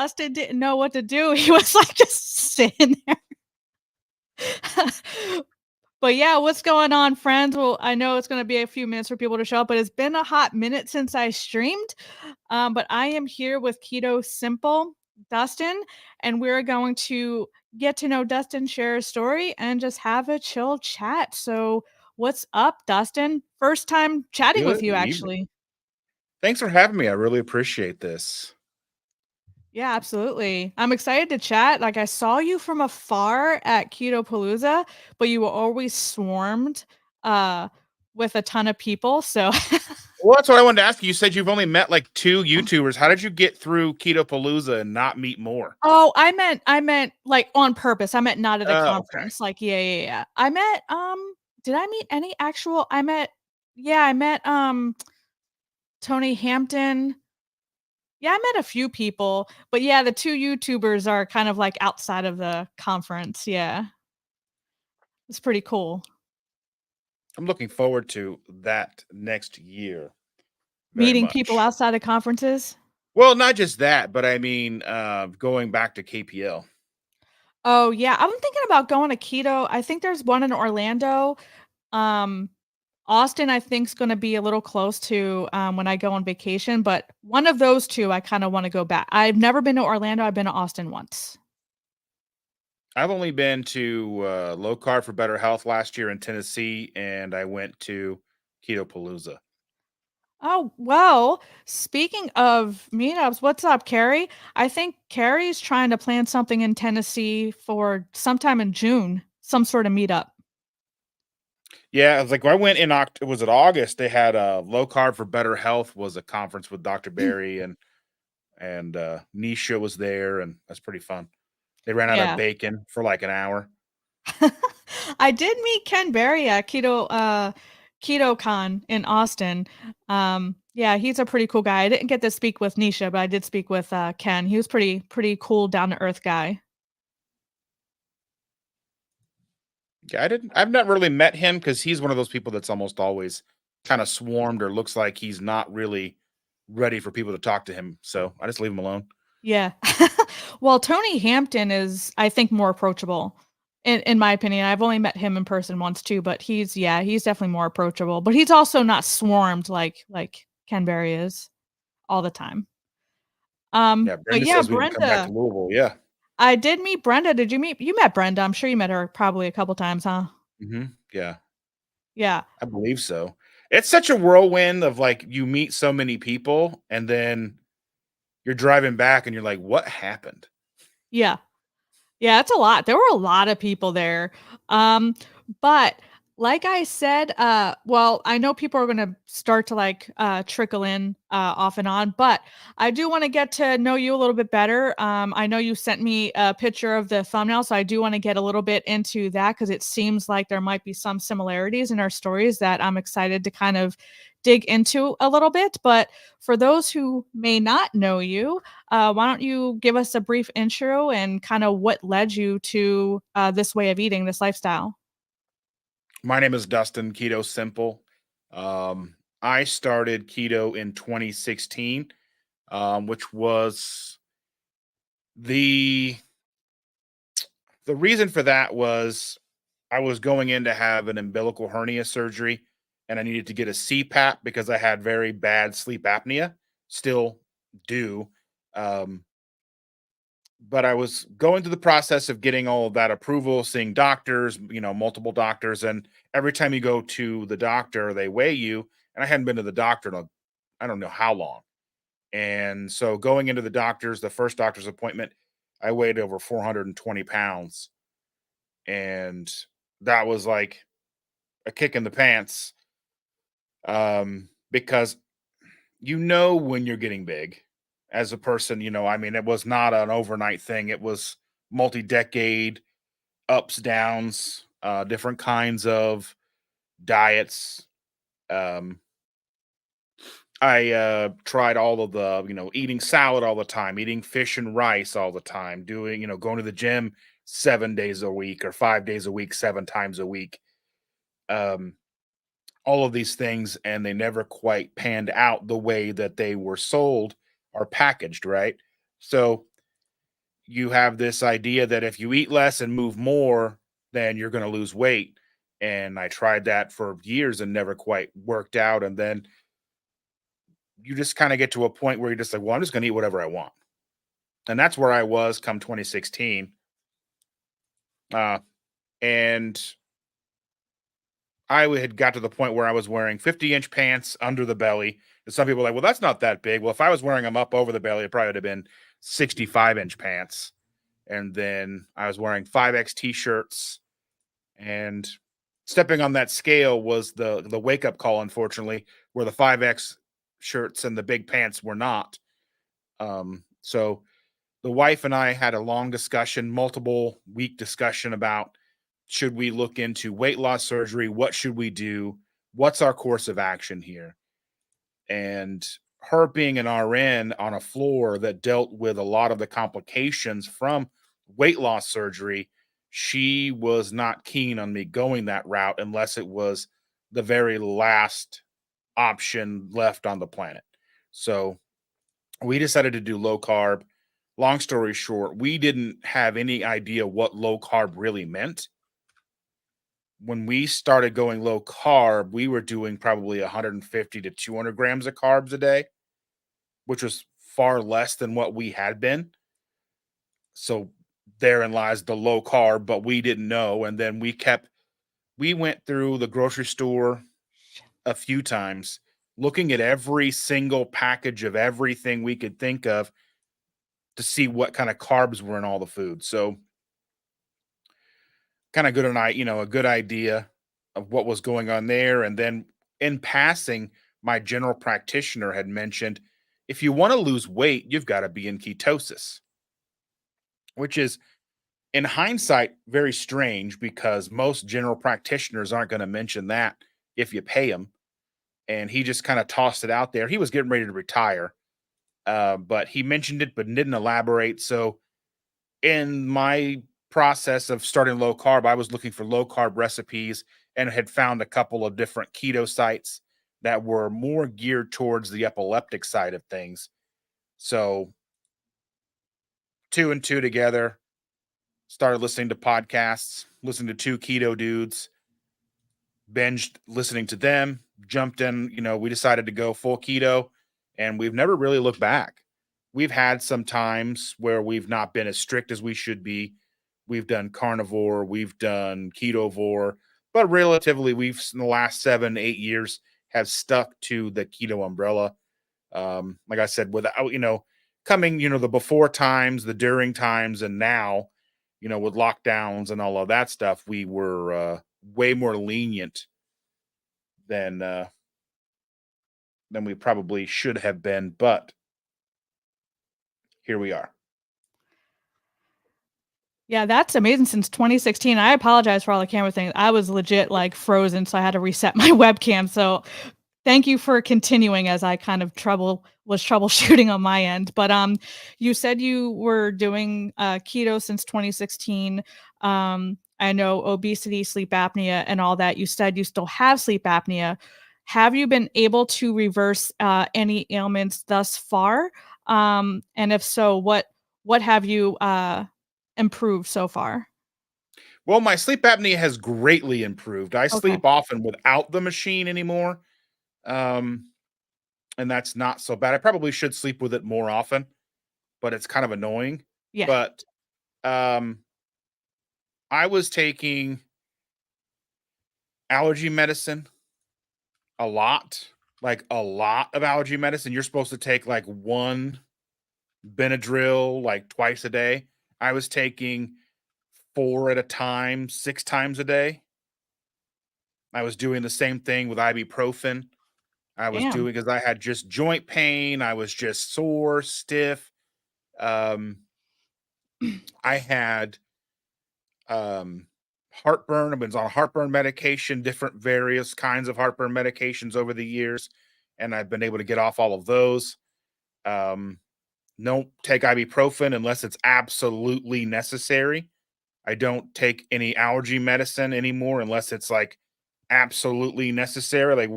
Dustin didn't know what to do. He was like just sitting there. But yeah, what's going on, friends? Well, I know it's going to be a few minutes for people to show up, but it's been a hot minute since I streamed. But I am here with Keto Simple, Dustin, and we're going to get to know Dustin, share a story, and just have a chill chat. So, what's up, Dustin? First time chatting with Good you, evening. actually. Thanks for having me. I really appreciate this. Yeah, absolutely. I'm excited to chat. Like I saw you from afar at Keto Palooza, but you were always swarmed uh with a ton of people. So Well, that's what I wanted to ask you. You said you've only met like two YouTubers. How did you get through Keto Palooza and not meet more? oh, I meant like on purpose. I meant not at a Okay. conference. Like yeah. I met did I meet any actual I met yeah, I met Tony Hampton. Yeah, I met a few people, but yeah, the two YouTubers are kind of like outside of the conference. Yeah. It's pretty cool. I'm looking forward to that next year very Meeting people much. outside of conferences? Well, not just that, but I mean, going back to KPL. Oh, yeah, I'm thinking about going to keto. I think there's one in Orlando. Um, Austin, I think, is gonna be a little close to, when I go on vacation, but one of those 2, I kinda wanna go back. I've never been to Orlando, I've been to Austin once. I've only been to Low Carb for Better Health last year in Tennessee, and I went to Keto Palooza. Oh, well, speaking of meetups, what's up, Carrie? I think Carrie's trying to plan something in Tennessee for sometime in June, some sort of meetup. Yeah, it's like when I went in was it August? They had a Low Carb for Better Health was a conference with Dr. Barry and Nisha was there, and that's pretty fun. They ran out of Yeah. bacon for like an hour. I did meet Ken Berry at KetoCon in Austin. Yeah, he's a pretty cool guy. I didn't get to speak with Nisha, but I did speak with Ken. He was pretty cool, down to earth guy. Yeah, I've not really met him because he's one of those people that's almost always kind of swarmed or looks like he's not really ready for people to talk to him. So I just leave him alone. Yeah. Well, Tony Hampton is, I think, more approachable in my opinion. I've only met him in person once too, but he's definitely more approachable. But he's also not swarmed like Ken Berry is all the time. Yeah, But Brenda yeah, says we can come back to Brenda. Louisville. Yeah. I did meet Brenda. Did you met Brenda? I'm sure you met her probably a couple times, huh? Yeah, Yeah. I believe so. It's such a whirlwind of like you meet so many people and then you're driving back and you're like, what happened? Yeah. Yeah, it's a lot. There were a lot of people there. Um, but like I said, well, I know people are gonna start to like trickle in off and on, but I do want to get to know you a little bit better. I know you sent me a picture of the thumbnail, so I do want to get a little bit into that because it seems like there might be some similarities in our stories that I'm excited to kind of dig into a little bit. But for those who may not know you, why don't you give us a brief intro and kind of what led you to this way of eating, this lifestyle? My name is Dustin Keto Simple. Um, I started keto in 2016, which was the the reason for that was I was going in to have an umbilical hernia surgery and I needed to get a CPAP because I had very bad sleep apnea, still do. Um, but I was going through the process of getting all of that approval, seeing doctors, multiple doctors. And every time you go to the doctor, they weigh you. And I hadn't been to the doctor in I don't know how long. And so going into the first doctor's appointment, I weighed over 420 pounds. And that was like a kick in the pants, because when you're getting big as a person. I mean, it was not an overnight thing. It was multi-decade ups, downs, different kinds of diets. Um, I tried all of the, eating salad all the time, eating fish and rice all the time, doing, going to the gym 7 days a week or 5 days a week, 7 times a week. Um, all of these things, and they never quite panned out the way that they were sold or packaged, right? So you have this idea that if you eat less and move more, then you're going to lose weight. And I tried that for years and never quite worked out. And then you just kind of get to a point where you're just like, well, I'm just going to eat whatever I want. And that's where I was come 2016. Uh, and had got to the point where I was wearing 50-inch pants under the belly. And some people are like, well, that's not that big. Well, if I was wearing them up over the belly, it probably would have been 65-inch pants. And then I was wearing 5X t-shirts, and stepping on that scale was the wake up call, unfortunately, where the 5X shirts and the big pants were not. So the wife and I had a long discussion, multiple week discussion about, should we look into weight loss surgery? What should we do? What's our course of action here? And her being an RN on a floor that dealt with a lot of the complications from weight loss surgery, she was not keen on me going that route unless it was the very last option left on the planet. So we decided to do low carb. Long story short, we didn't have any idea what low carb really meant. When we started going low carb, we were doing probably 150 to 200 grams of carbs a day, which was far less than what we had been. So therein lies the low carb, but we didn't know. And then we went through the grocery store a few times looking at every single package of everything we could think of to see what kind of carbs were in all the food. So kind of good a good idea of what was going on there. And then in passing, my general practitioner had mentioned, if you want to lose weight, you've got to be in ketosis, which is in hindsight very strange because most general practitioners aren't going to mention that if you pay them. And he just kind of tossed it out there. He was getting ready to retire, but he mentioned it but didn't elaborate. So in my process of starting low carb, I was looking for low carb recipes and had found a couple of different keto sites that were more geared towards the epileptic side of things. So two and two together, started listening to podcasts, listening to two keto dudes, binged listening to them, jumped in, we decided to go full keto, and we've never really looked back. We've had some times where we've not been as strict as we should be. We've done carnivore, we've done ketovore, but relatively, we've in the last 7, 8 years have stuck to the keto umbrella. Like I said, without coming, the before times, the during times, and now, with lockdowns and all of that stuff, we were way more lenient than we probably should have been. But here we are. Yeah, that's amazing since 2016. I apologize for all the camera things. I was legit like frozen, so I had to reset my webcam. So thank you for continuing as I kind of was troubleshooting on my end. But you said you were doing keto since 2016. I know obesity, sleep apnea, and all that. You said you still have sleep apnea. Have you been able to reverse any ailments thus far? And if so, what have you improved so far? Well, my sleep apnea has greatly improved. I Okay. sleep often without the machine anymore. Um, and that's not so bad. I probably should sleep with it more often, but it's kind of annoying. Yeah. But um, I was taking allergy medicine a lot of allergy medicine. You're supposed to take like one Benadryl like twice a day. I was taking four at a time, 6 times a day. I was doing the same thing with ibuprofen. I was Damn. doing because I had just joint pain. I was just sore, stiff. Um, I had heartburn. I've been on heartburn medication, different various kinds of heartburn medications over the years, and I've been able to get off all of those. Um, don't take ibuprofen unless it's absolutely necessary. I don't take any allergy medicine anymore unless it's like absolutely necessary.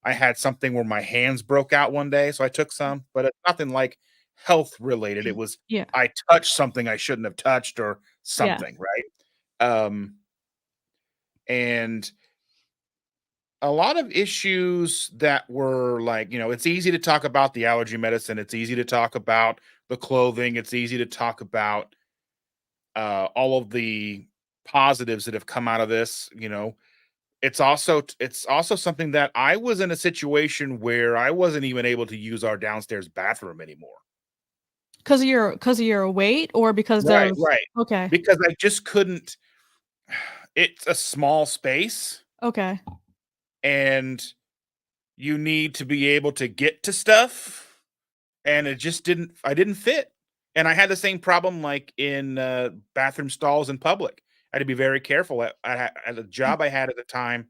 I had something where my hands broke out one day, so I took some, but it's nothing like health related. It was Yeah. I touched something I shouldn't have touched or Yeah. something, right? And a lot of issues that were like, it's easy to talk about the allergy medicine. It's easy to talk about the clothing. It's easy to talk about all of the positives that have come out of this. It's also something that I was in a situation where I wasn't even able to use our downstairs bathroom anymore. 'Cause of your weight or because Right, of right. okay, Because I just couldn't. It's a small space, okay, and you need to be able to get to stuff, and it just didn't I didn't fit. And I had the same problem like in bathroom stalls in public. I had to be very careful at the mm, job I had at the time.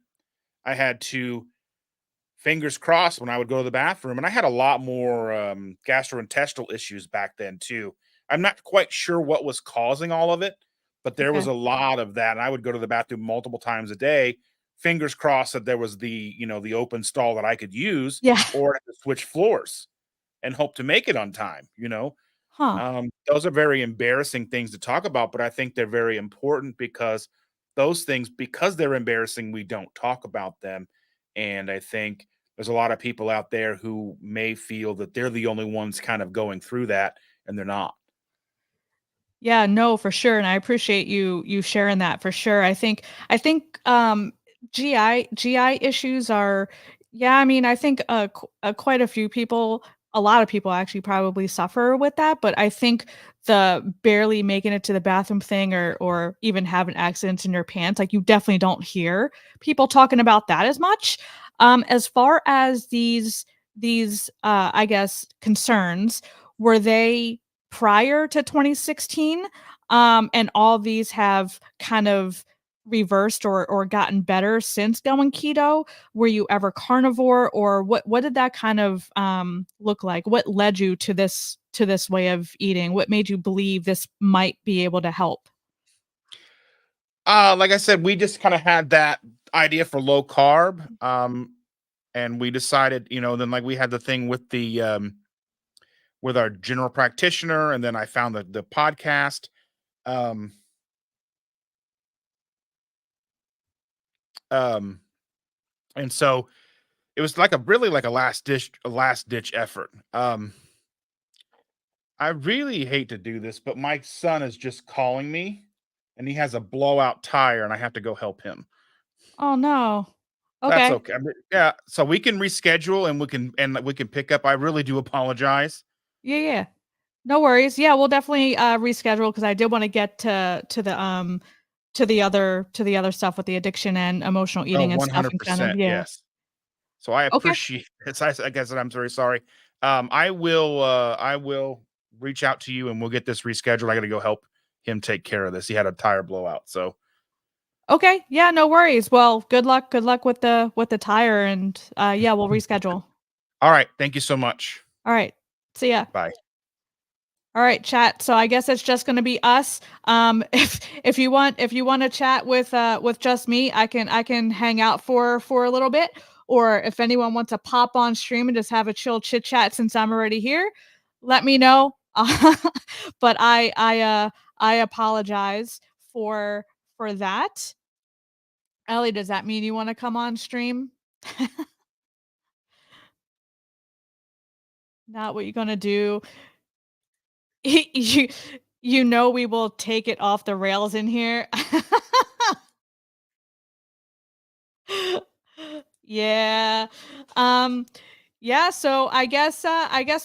I had to, fingers crossed, when I would go to the bathroom, and I had a lot more gastrointestinal issues back then too. I'm not quite sure what was causing all of it, but there was okay. a lot of that. And I would go to the bathroom multiple times a day. Fingers crossed that there was the open stall that I could use, Yeah. or I could switch floors and hope to make it on time. Huh. Those are very embarrassing things to talk about, but I think they're very important because those things, because they're embarrassing, we don't talk about them. And I think there's a lot of people out there who may feel that they're the only ones kind of going through that, and they're not. Yeah, no, for sure, and I appreciate you sharing that for sure. I think GI issues are yeah, I mean, I think quite a few people, a lot of people actually probably suffer with that, but I think the barely making it to the bathroom thing or even having accidents in your pants, like you definitely don't hear people talking about that as much. As far as these I guess concerns, were they prior to 2016, and all these have kind of reversed or gotten better since going keto? Were you ever carnivore, or what did that kind of, look like? What led you to this way of eating? What made you believe this might be able to help? Like I said, we just kind of had that idea for low carb. And we decided, then like we had the thing with our general practitioner, and then I found the podcast. Um, um, and so it was like a last ditch effort. I really hate to do this, but my son is just calling me, and he has a blowout tire, and I have to go help him. Oh, no. That's Okay. okay. Yeah, so we can reschedule, and we can pick up. I really do apologize. Yeah, yeah. No worries. Yeah, we'll definitely, reschedule because I did wanna get to the other stuff with the addiction and emotional Oh, eating and stuff and kind of 100%. yeah. Yes. So I Okay. appreciate it. Like I said, I'm very sorry. I will reach out to you, and we'll get this rescheduled. I got to go help him take care of this. He had a tire blowout. So, Okay. Yeah, no worries. Well, good luck with the tire and, yeah, we'll reschedule. all right. Thank you so much. Alright. See ya. Bye. Alright, chat. So I guess it's just gonna be us. If you wanna chat with just me, I can hang out for a little bit, or if anyone wants to pop on stream and just have a chill chit chat since I'm already here, let me know. But I apologize for that. Ellie, does that mean you wanna come on stream? Not what you're gonna do. You you know we will take it off the rails in here. Yeah. Um, yeah, so I guess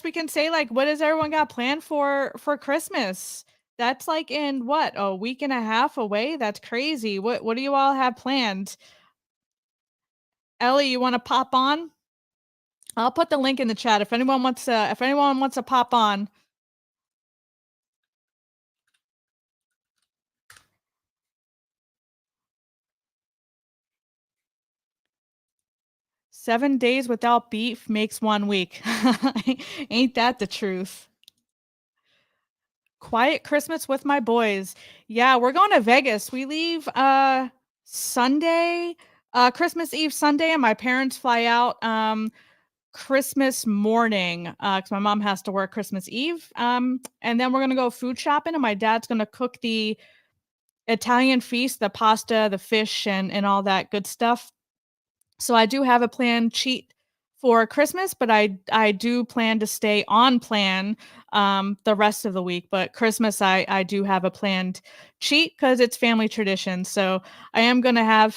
we can say, like, what does everyone got planned for Christmas? That's, like, in what, a week and a half away? That's crazy. What do you all have planned? Ellie, you wanna pop on? I'll put the link in the chat if anyone wants to pop on. 7 days without beef makes 1 week. Ain't that the truth? Quiet Christmas with my boys. Yeah, we're going to Vegas. We leave, Sunday, Christmas Eve Sunday, and my parents fly out, Christmas morning, because my mom has to work Christmas Eve. And then we're gonna go food shopping, and my dad's gonna cook the Italian feast, the pasta, the fish, and all that good stuff. So I do have a planned cheat for Christmas, but I do plan to stay on plan the rest of the week. But Christmas, I do have a planned cheat because it's family tradition. So I am gonna have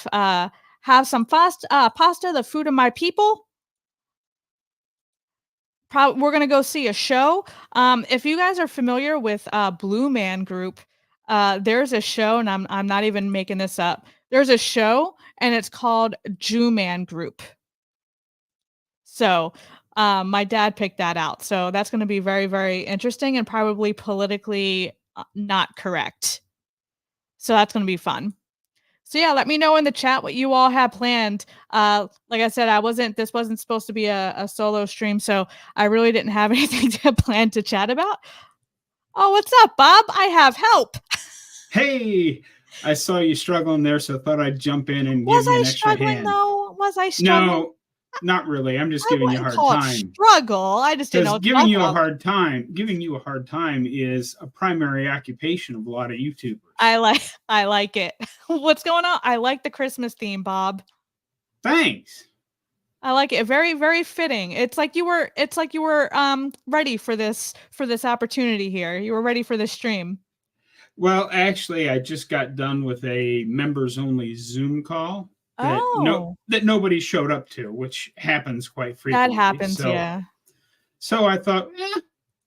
some pasta, the food of my people. We're gonna go see a show. If you guys are familiar with Blue Man Group, there's a show, and I'm not even making this up. There's a show, and it's called Jew Man Group. So, my dad picked that out. So that's gonna be very, very interesting and probably politically not correct. So that's gonna be fun. So yeah, let me know in the chat what you all have planned. Like I said, this wasn't supposed to be a solo stream, so I really didn't have anything to plan to chat about. Oh, what's up, Bob? I have help. Hey, I saw you struggling there, so I thought I'd jump in and give you an extra hand. Was I struggling? No, not really. I'm just giving you a hard time. Struggle. I just didn't know. Giving you a hard time is a primary occupation of a lot of YouTubers. I like it. What's going on? I like the Christmas theme, Bob. Thanks. I like it. Very, very fitting. It's like you were ready for this opportunity here. You were ready for this stream. Well, actually, I just got done with a members only Zoom call that nobody showed up to, which happens quite frequently. That happens, yeah. So I thought,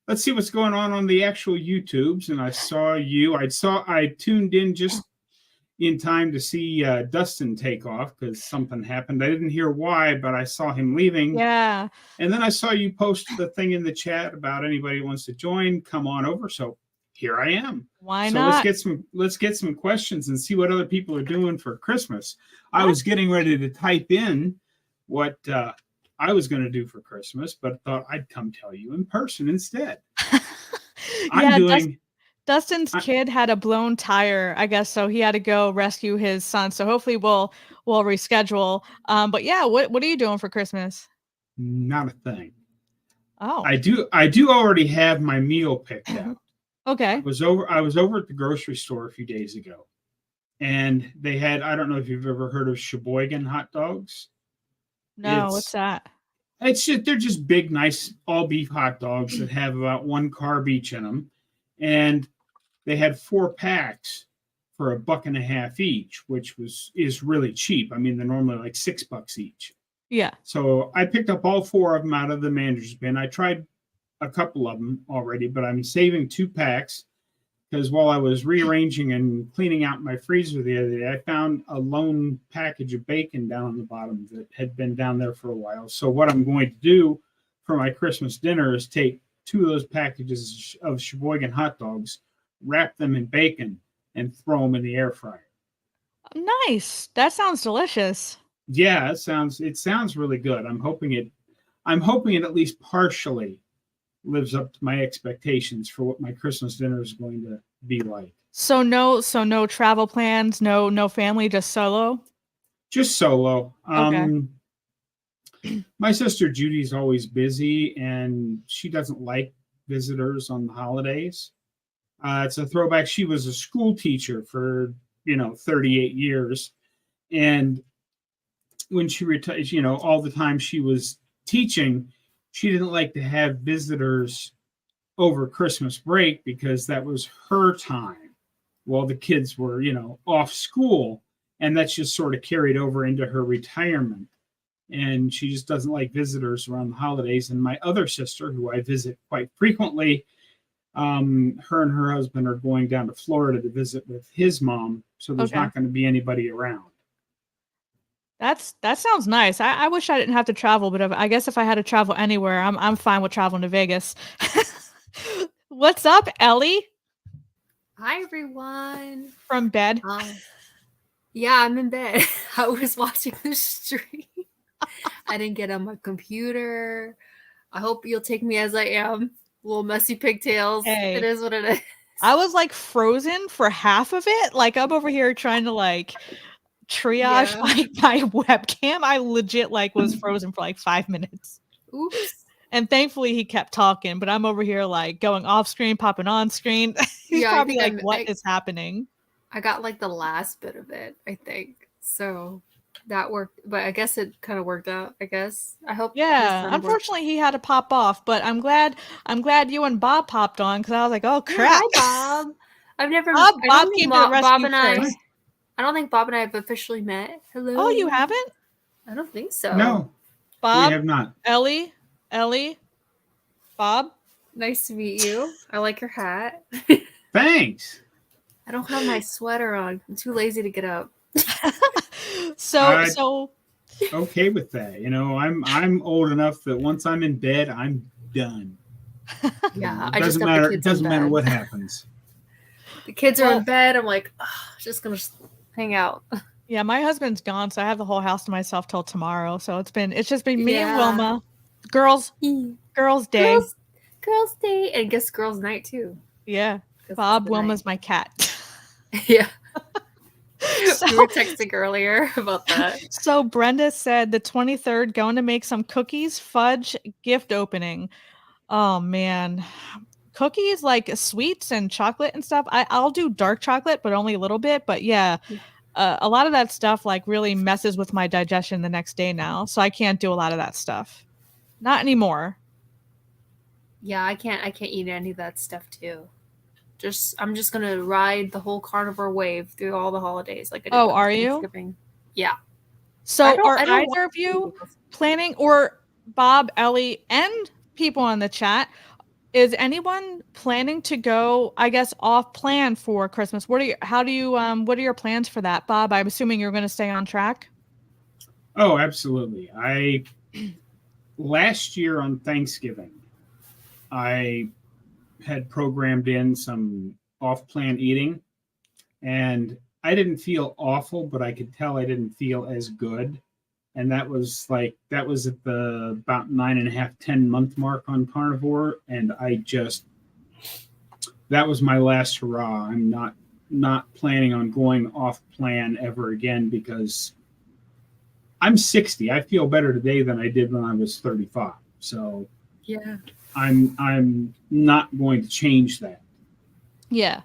let's see what's going on the actual YouTubes. And I saw you. I tuned in just in time to see Dustin take off because something happened. I didn't hear why, but I saw him leaving. Yeah. And then I saw you post the thing in the chat about anybody who wants to join, come on over. So here I am. Why not? Let's get some questions and see what other people are doing for Christmas. I was getting ready to type in what I was going to do for Christmas, but thought I'd come tell you in person instead. Dustin's kid had a blown tire, I guess, so he had to go rescue his son. So hopefully we'll reschedule. But yeah, what are you doing for Christmas? Not a thing. Oh. I do already have my meal picked out. Okay. I was over at the grocery store a few days ago, and they had, I don't know if you've ever heard of Sheboygan hot dogs. No, what's that? They're just big, nice all beef hot dogs that have about 1 carb each in them, and they had 4 packs for $1.50 each, which is really cheap. I mean, they're normally like $6 each. Yeah. So I picked up all 4 of them out of the manager's bin. I tried a couple of them already, but I'm saving 2 packs because while I was rearranging and cleaning out my freezer the other day, I found a lone package of bacon down on the bottom that had been down there for a while. So what I'm going to do for my Christmas dinner is take 2 of those packages of Sheboygan hot dogs, wrap them in bacon, and throw them in the air fryer. Nice. That sounds delicious. Yeah, it sounds really good. I'm hoping it at least partially lives up to my expectations for what my Christmas dinner is going to be like. So no travel plans, no family, just solo? Just solo. Okay. My sister Judy's always busy and she doesn't like visitors on the holidays. It's a throwback. She was a school teacher for, 38 years. And when she retired, all the time she was teaching, she didn't like to have visitors over Christmas break because that was her time while the kids were, off school. And that's just sort of carried over into her retirement. And she just doesn't like visitors around the holidays. And my other sister, who I visit quite frequently, her and her husband are going down to Florida to visit with his mom. So there's not going to be anybody around. That sounds nice. I wish I didn't have to travel, but I guess if I had to travel anywhere, I'm fine with traveling to Vegas. What's up, Ellie? Hi, everyone. From bed? Yeah, I'm in bed. I was watching the stream. I didn't get on my computer. I hope you'll take me as I am. Little messy pigtails. Hey, it is what it is. I was like frozen for half of it. Like I'm over here trying to triage my webcam. I legit was frozen for 5 minutes. Oops. And thankfully he kept talking, but I'm over here like going off screen, popping on screen. He's Yeah, I probably think like, what is happening? I got like the last bit of it, I think. So that worked, but I guess it kind of worked out, I guess. I hope this Yeah. one works. Unfortunately he had to pop off, but I'm glad you and Bob popped on because I was like, oh Yeah, crap. hi, Bob. I've never Bob I don't came think to the Bob rescue and I first. I don't think Bob and I have officially met. Hello. Oh, you haven't? I don't think so. No, Bob, we have not. Ellie, Bob. Nice to meet you. I like your hat. Thanks. I don't have my sweater on. I'm too lazy to get up. So Okay with that. You know, I'm old enough that once I'm in bed, I'm done. Yeah, It I just doesn't got matter. the It kids in doesn't matter bed. what happens. The kids are Well- in bed. I'm like, just gonna hang out. yeah, my husband's gone, so I have the whole house to myself till tomorrow. So it's just been me and Yeah. Wilma. Girls day. Girls day, and guess girls night too. Yeah. 'Cause Bob, it's the Wilma's my cat. night. Yeah. So- We were texting earlier about that. So Brenda said the 23rd, going to make some cookies, fudge, gift opening. Oh man. Cookies like sweets and chocolate and stuff. I'll do dark chocolate, but only a little bit. But yeah, a lot of that stuff like really messes with my digestion the next day now. So I can't do a lot of that stuff. Not anymore. Yeah, I can't eat any of that stuff too. I'm just gonna ride the whole carnivore wave through all the holidays like I did. Oh, with are you? Thanksgiving. Yeah. So are I don't either want of you to. planning, or Bob, Ellie, and people in the chat, is anyone planning to go, I guess, off plan for Christmas? What are your plans for that, Bob? I'm assuming you're going to stay on track. Oh, absolutely. Last year on Thanksgiving, I had programmed in some off-plan eating, and I didn't feel awful, but I could tell I didn't feel as good. And that was at the about 9.5, 10 month mark on carnivore. And that was my last hurrah. I'm not planning on going off plan ever again because I'm 60. I feel better today than I did when I was 35. So Yeah. I'm not going to change that. Yeah.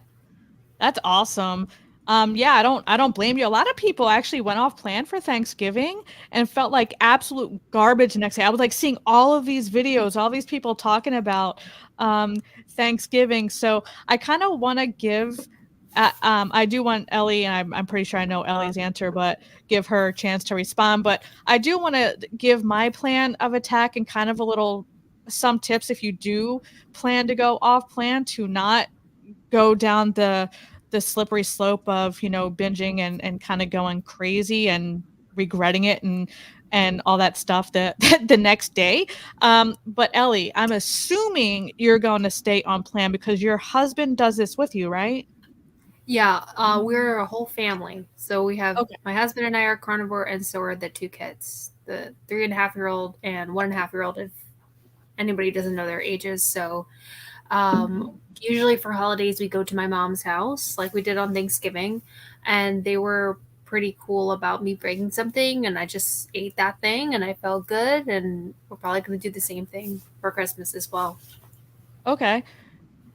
That's awesome. Yeah, I don't blame you. A lot of people actually went off plan for Thanksgiving and felt like absolute garbage the next day. I was like seeing all of these videos, all these people talking about Thanksgiving. So I kind of want to give I do want Ellie, and I'm pretty sure I know Ellie's answer, but give her a chance to respond. But I do want to give my plan of attack and kind of some tips if you do plan to go off plan to not go down the slippery slope of, binging and kind of going crazy and regretting it and all that stuff the next day. But Ellie, I'm assuming you're going to stay on plan because your husband does this with you, right? Yeah, we're a whole family. So we have Okay. my husband and I are carnivore, and so are the two kids, the 3.5-year-old and 1.5-year-old, if anybody doesn't know their ages. So usually for holidays, we go to my mom's house like we did on Thanksgiving, and they were pretty cool about me breaking something, and I just ate that thing and I felt good, and we're probably going to do the same thing for Christmas as well. Okay.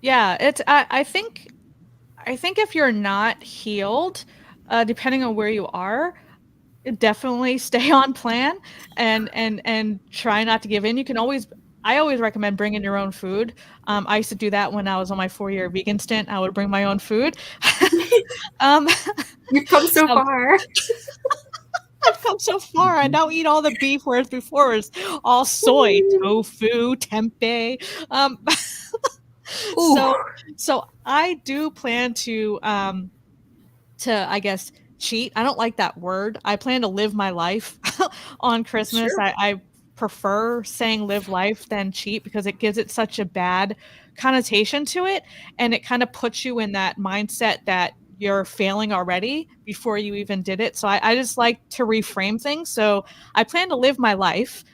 Yeah, I think if you're not healed, depending on where you are, definitely stay on plan and try not to give in. I always recommend bringing your own food. I used to do that when I was on my 4-year vegan stint. I would bring my own food. You've come so far. I've come so far. I now eat all the beef, whereas before it was all soy, tofu, tempeh. So I do plan to I guess cheat. I don't like that word. I plan to live my life on Christmas. Sure. I prefer saying live life than cheat because it gives it such a bad connotation to it, and it kind of puts you in that mindset that you're failing already before you even did it. So I just like to reframe things. So I plan to live my life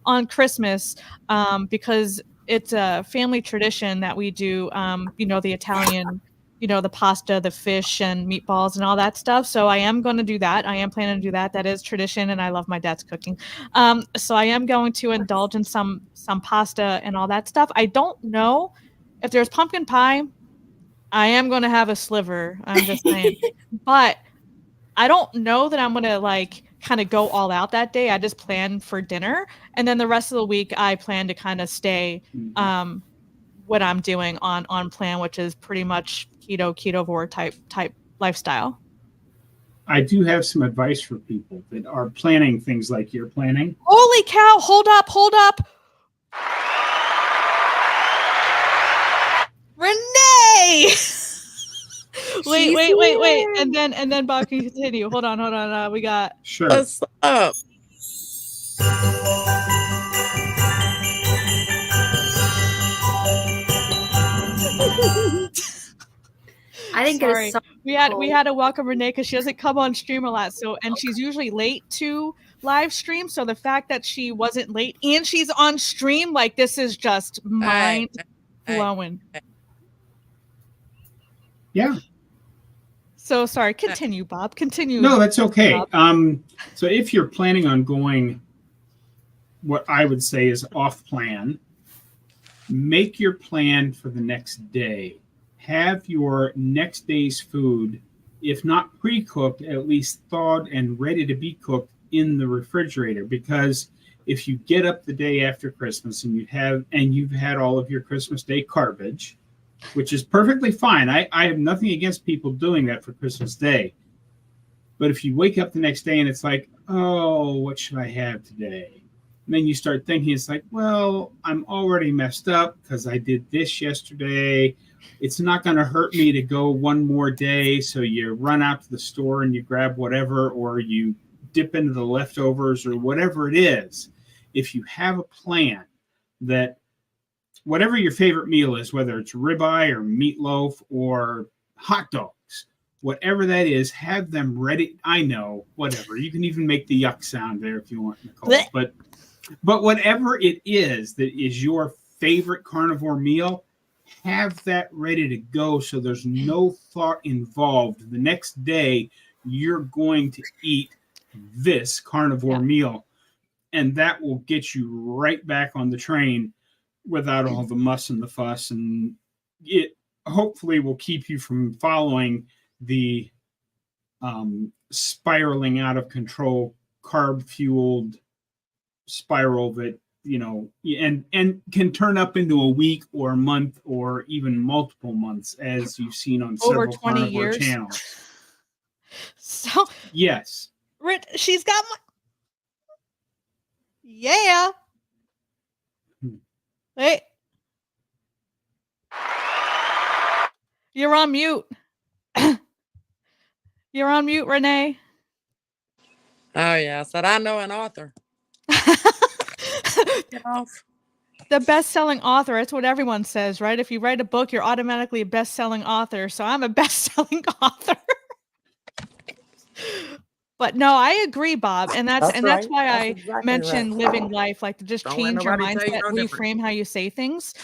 on Christmas because it's a family tradition that we do, the Italian the pasta, the fish, and meatballs and all that stuff. So I am going to do that. I am planning to do that. That is tradition, and I love my dad's cooking. So I am going to indulge in some pasta and all that stuff. I don't know if there's pumpkin pie. I am going to have a sliver. I'm just saying, but I don't know that I'm going to like kind of go all out that day. I just plan for dinner, and then the rest of the week I plan to kind of stay what I'm doing on plan, which is pretty much ketovore type lifestyle. I do have some advice for people that are planning things like you're planning. Holy cow, hold up. Renee! wait. And then Bob can continue. Hold on. We got Sure. What's up? I didn't get a song. We had to welcome Renee because she doesn't come on stream a lot. So, and she's usually late to live stream. So the fact that she wasn't late and she's on stream, like this is just mind blowing. Yeah. So sorry. Continue, Bob. Continue. No, that's okay. Bob. So if you're planning on going, what I would say is off plan, make your plan for the next day. Have your next day's food, if not pre-cooked, at least thawed and ready to be cooked in the refrigerator. Because if you get up the day after Christmas and you've had all of your Christmas Day garbage, which is perfectly fine. I have nothing against people doing that for Christmas Day. But if you wake up the next day and it's like, oh, what should I have today? And then you start thinking, it's like, well, I'm already messed up because I did this yesterday. It's not going to hurt me to go one more day. So you run out to the store and you grab whatever, or you dip into the leftovers or whatever it is. If you have a plan that whatever your favorite meal is, whether it's ribeye or meatloaf or hot dogs, whatever that is, have them ready. I know, whatever. You can even make the yuck sound there if you want, Nicole. But whatever it is that is your favorite carnivore meal, have that ready to go so there's no thought involved. The next day, you're going to eat this carnivore meal, and that will get you right back on the train without all the muss and the fuss, and it hopefully will keep you from following the spiraling out of control carb-fueled spiral that and can turn up into a week or a month or even multiple months, as you've seen on over several 20 carnivore years channels. So yes, she's got my Wait, you're on mute. You're on mute, Renee. Oh yeah, I said I know an author. Get off. The best-selling author. That's what everyone says, right? If you write a book, you're automatically a best-selling author. So I'm a best-selling author. But no, I agree, Bob, and that's why I mentioned living life, like to just change your mindset, reframe how you say things,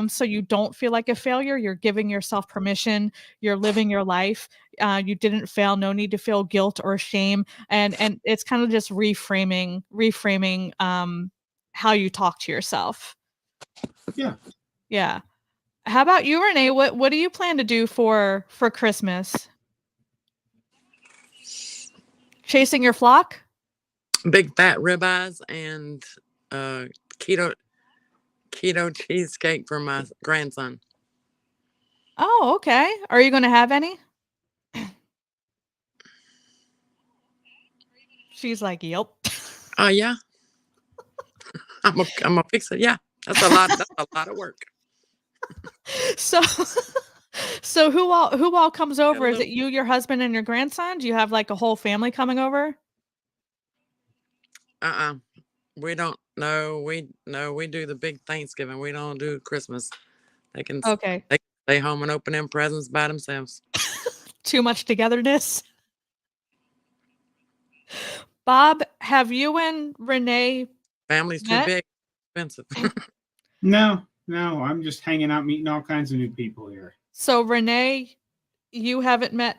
so you don't feel like a failure. You're giving yourself permission. You're living your life. You didn't fail. No need to feel guilt or shame, and it's kind of just reframing how you talk to yourself. Yeah. How about you, Renee? What do you plan to do for Christmas? Chasing your flock? Big fat ribeyes and keto cheesecake for my grandson. Oh, okay. Are you going to have any? She's like, "Yep." Oh yeah. I'm a fix it. Yeah, that's a lot. That's a lot of work. So who all comes over? Is it you, your husband, and your grandson? Do you have like a whole family coming over? We don't know. We do the big Thanksgiving. We don't do Christmas. They can stay home and open them presents by themselves. Too much togetherness. Bob, have you and Renee family's too big, expensive? No, I'm just hanging out, meeting all kinds of new people here. So Renee, you haven't met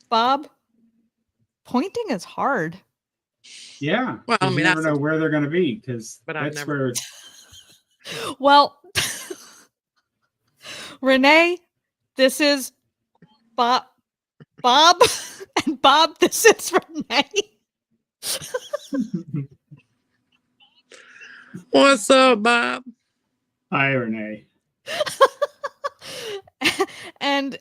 Bob? Pointing is hard. Yeah. Well, I You mean, never know where they're going to be because But I've that's never- where. Well, Renee, this is Bob, and Bob, this is Renee. What's up, Bob? Hi, Renee. and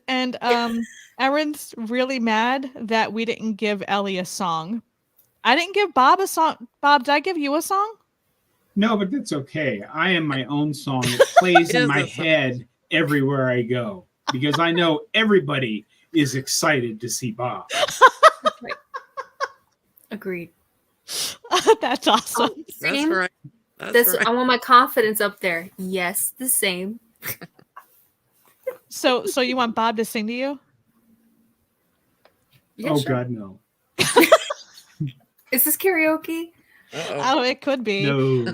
Erin's really mad that we didn't give Ellie a song. I didn't give Bob a song. Bob, did I give you a song? No, but that's okay. I am my own song. It plays in Is my this a- head everywhere I go because I know everybody is excited to see Bob. Right. Agreed. That's awesome. That's Same. right. That's right. I want my confidence up there. Yes, the same. So you want Bob to sing to you? Yeah, Oh, sure. God, no. Is this karaoke? Uh-oh. Oh, it could be. No.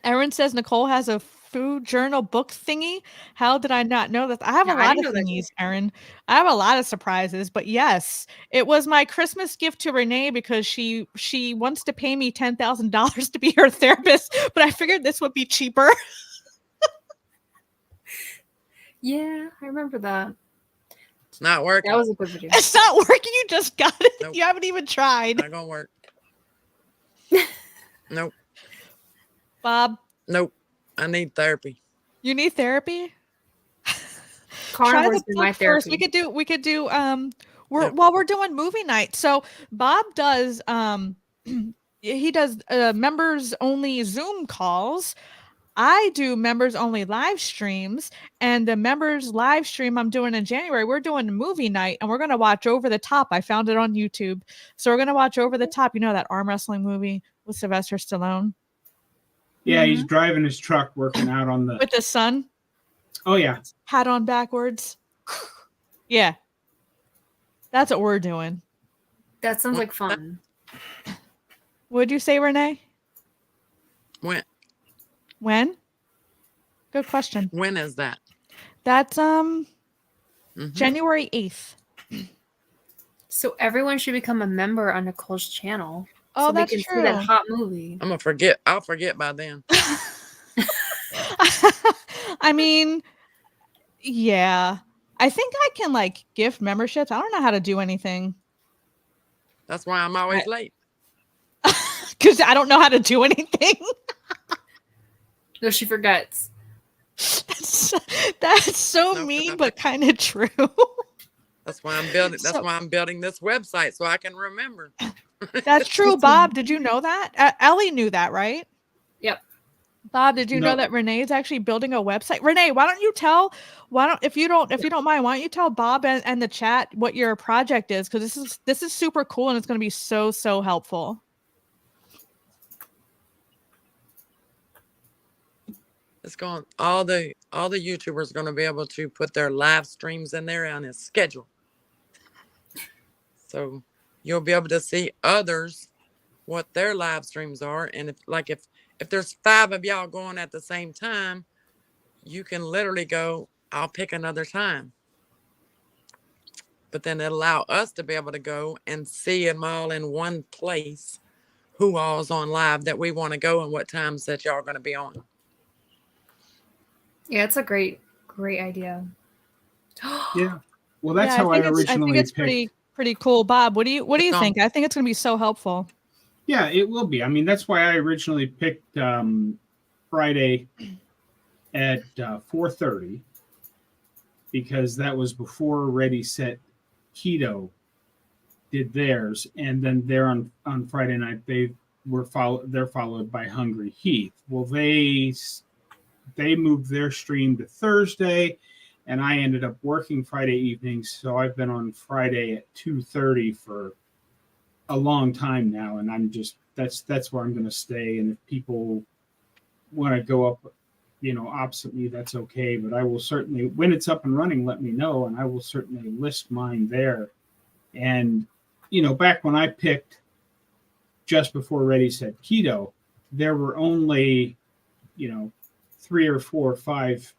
Erin says Nicole has a food journal book thingy. How did I not know that? I have Yeah, a I lot didn't of know that thingies, Erin. I have a lot of surprises, but yes, it was my Christmas gift to Renee because she wants to pay me $10,000 to be her therapist, but I figured this would be cheaper. Yeah, I remember that. It's not working. That was a good video. It's not working. You just got it. Nope. You haven't even tried. Not gonna work. Nope. Bob, Nope. I need therapy. you need therapy? Carnivore's been my book first. therapy. We could do Yep. while we're doing movie night. So Bob does he does members only Zoom calls. I do members only live streams, and the members live stream I'm doing in January. We're doing movie night, and we're gonna watch Over the Top. I found it on YouTube, so we're gonna watch Over the Top. You know that arm wrestling movie with Sylvester Stallone Yeah, he's driving his truck, working out on the. with the sun, Oh, yeah. hat on backwards. Yeah, that's what we're doing. That sounds like fun. What'd you say, Renee? When Good question. when is that? That's Mhm. January 8th. So everyone should become a member on Nicole's channel. Oh, so that's we can true. see that hot movie. I'm gonna forget. I'll forget by then. I mean, yeah. I think I can like gift memberships. I don't know how to do anything That's why I'm always late. because I don't know how to do anything. No, she forgets. That's so No, mean, no. but kind of true. That's why I'm building. That's So- why I'm building this website so I can remember. That's true, Bob. Did you know that? Ellie knew that, right? Yep. Bob, did you know No. that Renee is actually building a website? Renee, if you don't mind, why don't you tell Bob and the chat what your project is? Because this is super cool and it's going to be so helpful. It's going. All the YouTubers are going to be able to put their live streams in there on a schedule. So you'll be able to see others what their live streams are, and if there's 5 of y'all going at the same time, you can literally go, I'll pick another time. But then it'll allow us to be able to go and see them all in one place, who all's on live that we want to go and what times that y'all are going to be on. Yeah, it's a great idea. Yeah. Well, that's Yeah, how I think originally it's picked. pretty cool. Bob, what do you It's think? I think it's going to be so helpful. Yeah, it will be. I mean, that's why I originally picked Friday at 4:30 because that was before Ready Set Keto did theirs, and then they're on Friday night they're followed by Hungry Heath. Well, they moved their stream to Thursday, and I ended up working Friday evenings, so I've been on Friday at 2:30 for a long time now, and I'm just that's where I'm going to stay. And if people want to go up, opposite me, that's okay. But I will certainly, when it's up and running, let me know, and I will certainly list mine there. And back when I picked just before Ready Set Keto, there were only 3 or 4 or 5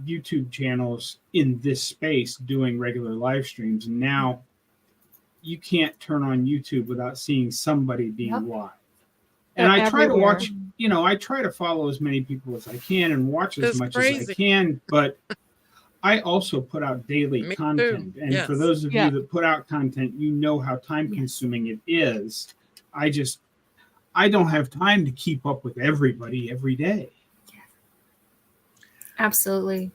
YouTube channels in this space doing regular live streams, and now you can't turn on YouTube without seeing somebody being live. And I try to watch, I try to follow as many people as I can and watch as much as I can, but I also put out daily content. And for those of you that put out content, you know how time consuming it is. I don't have time to keep up with everybody every day. Absolutely.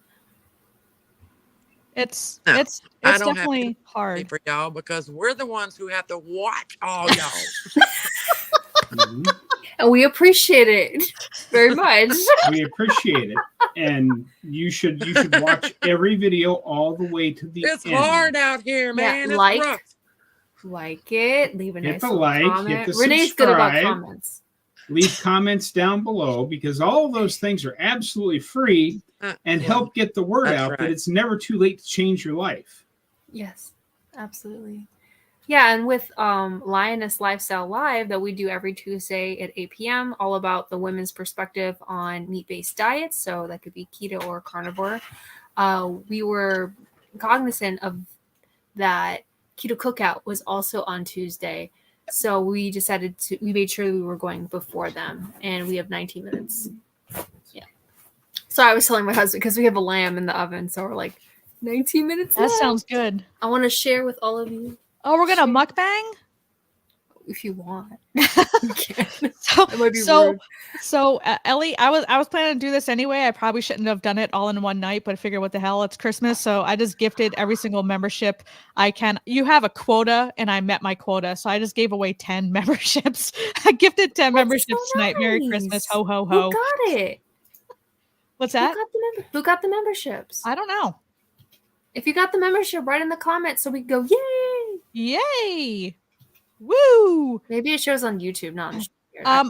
It's definitely hard for y'all because we're the ones who have to watch all y'all. And we appreciate it very much. We appreciate it. And you should watch every video all the way to the end. It's hard out here, man. Yeah, it's rough. Like it. Leave a nice comment. Hit the Renee's good about comments. Leave comments down below because all of those things are absolutely free and help get the word out that it's never too late to change your life. Yes, absolutely. Yeah, and with Lioness Lifestyle Live that we do every Tuesday at 8 p.m., all about the women's perspective on meat-based diets, so that could be keto or carnivore. We were cognizant of that Keto Cookout was also on Tuesday, so we made sure we were going before them, and we have 19 minutes. Yeah. So I was telling my husband, because we have a lamb in the oven, so we're like, 19 minutes That sounds good. I want to share with all of you. Oh, we're gonna mukbang? If you want. So Ellie, I was planning to do this anyway. I probably shouldn't have done it all in one night, but I figured what the hell, it's Christmas. So I just gifted every single membership I can. You have a quota and I met my quota. So I just gave away 10 memberships. I gifted 10 memberships tonight. Merry Christmas. Ho, ho, ho. Who got it? What's that? Who got the memberships? I don't know. If you got the membership, write in the comments so we go, yay! Yay! Woo! Maybe it shows on YouTube, not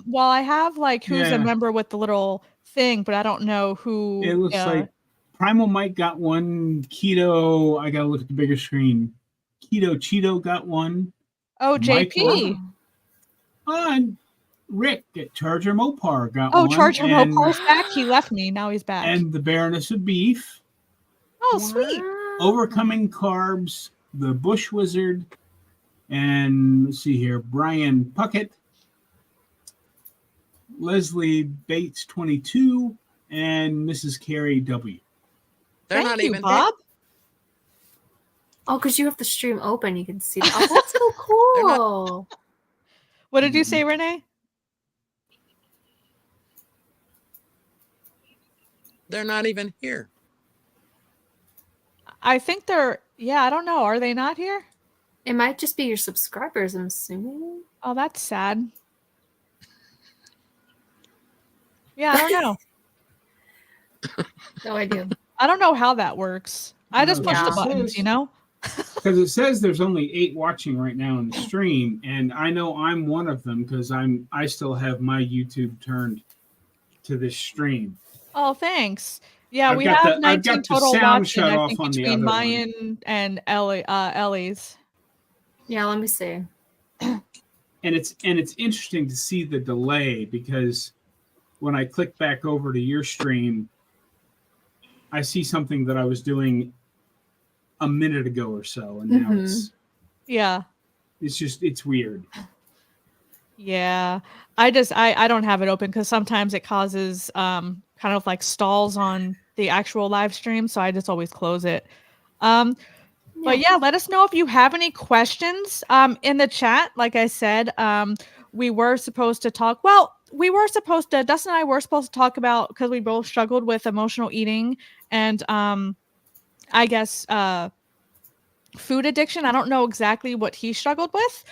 well, I have like who's a member with the little thing, but I don't know who. It looks like Primal Mike got one. Keto, I gotta look at the bigger screen. Keto Cheeto got one. Oh, JP. And Rick at Charger Mopar got one. Oh, Charger Mopar's back. He left me. Now he's back. And the Baroness of Beef. Oh, sweet. Overcoming Carbs, the Bush Wizard, and let's see here, Brian Puckett, Leslie Bates 22, and Mrs. Carrie W. They're not even Bob. Oh, because you have the stream open, you can see. Oh, that's so cool. What did you say, Renee? They're not even here. I think they're, I don't know. Are they not here? It might just be your subscribers, I'm assuming. Oh, that's sad. Yeah, I don't know. No idea. I don't know how that works. I just push the buttons, Because it says there's only 8 watching right now in the stream, and I know I'm one of them because I still have my YouTube turned to this stream. Oh, thanks. Yeah, we have 19 total watching, I think, between mine and Ellie's. Yeah, let me see. And it's interesting to see the delay because when I click back over to your stream, I see something that I was doing a minute ago or so, and now it's weird. Yeah, I don't have it open because sometimes it causes kind of like stalls on the actual live stream, so I just always close it. But yeah, let us know if you have any questions in the chat. Like I said, we were supposed to talk. Well, Dustin and I were supposed to talk about, because we both struggled with emotional eating and I guess food addiction. I don't know exactly what he struggled with,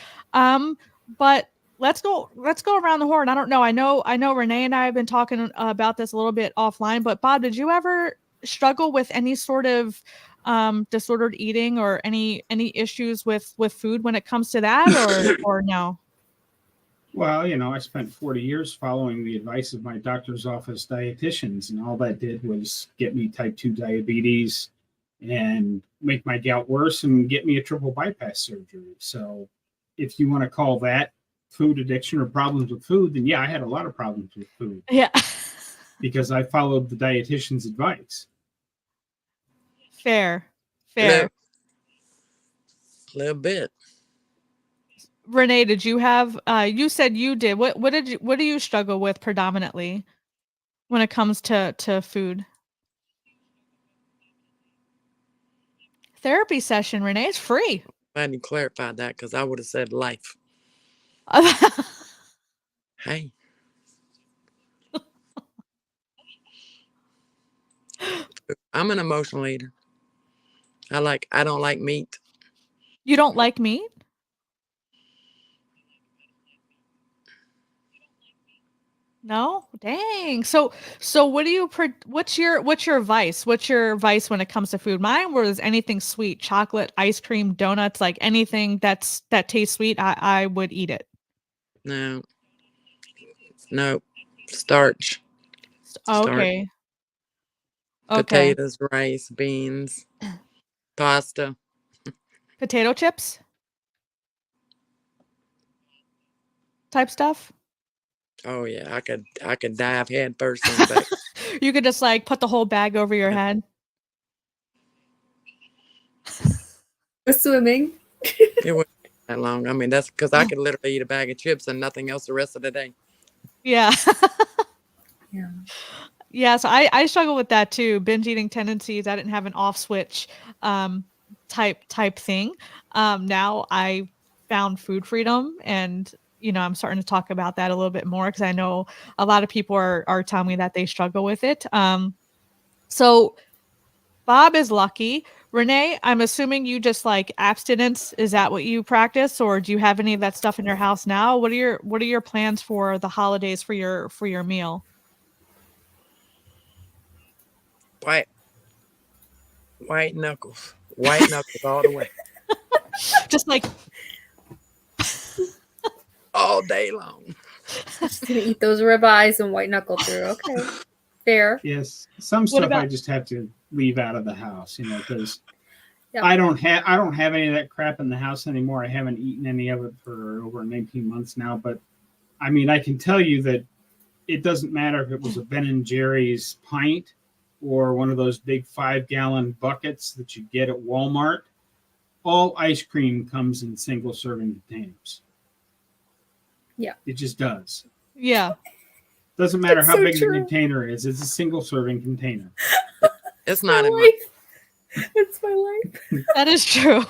but let's go around the horn. I don't know. I know Renee and I have been talking about this a little bit offline, but Bob, did you ever struggle with any sort of disordered eating or any issues with food when it comes to that, or no? Well, I spent 40 years following the advice of my doctor's office dietitians, and all that did was get me type 2 diabetes and make my gout worse and get me a triple bypass surgery. So if you want to call that food addiction or problems with food, then I had a lot of problems with food. Yeah. Because I followed the dietitian's advice. Fair. A little bit. Renee, did you have you said you did. What do you struggle with predominantly when it comes to food? Therapy session, Renee, is free. Glad you clarified that because I would have said life. Hey. I'm an emotional eater. I don't like meat. You don't like meat? No? Dang. So what do you what's your vice? What's your vice when it comes to food? Mine was anything sweet, chocolate, ice cream, donuts, like anything that tastes sweet, I would eat it. No. Starch. Okay. Okay. Potatoes, rice, beans, pasta. Potato chips type stuff? Oh yeah, I could dive head first in the back. You could just like put the whole bag over your head. Swimming. It wasn't that long. I mean, that's because I could literally eat a bag of chips and nothing else the rest of the day. Yeah. Yeah. Yeah, so I struggle with that too. Binge eating tendencies. I didn't have an off switch type thing. Now I found food freedom, and I'm starting to talk about that a little bit more because I know a lot of people are telling me that they struggle with it. So Bob is lucky. Renee, I'm assuming you just like abstinence. Is that what you practice, or do you have any of that stuff in your house now? What are your plans for the holidays for your meal? White knuckles. White knuckles all the way. Just like all day long. Just gonna eat those ribeyes and white knuckle through. Okay. Fair. Yes. Some stuff I just have to leave out of the house, because Yep. I don't have any of that crap in the house anymore. I haven't eaten any of it for over 19 months now. But I mean, I can tell you that it doesn't matter if it was a Ben and Jerry's pint or one of those big 5-gallon buckets that you get at Walmart. All ice cream comes in single serving containers. Yeah. It just does. Yeah. Doesn't matter That's how so big true. the container is. It's a single serving container. It's not in my life. It's my life. That is true.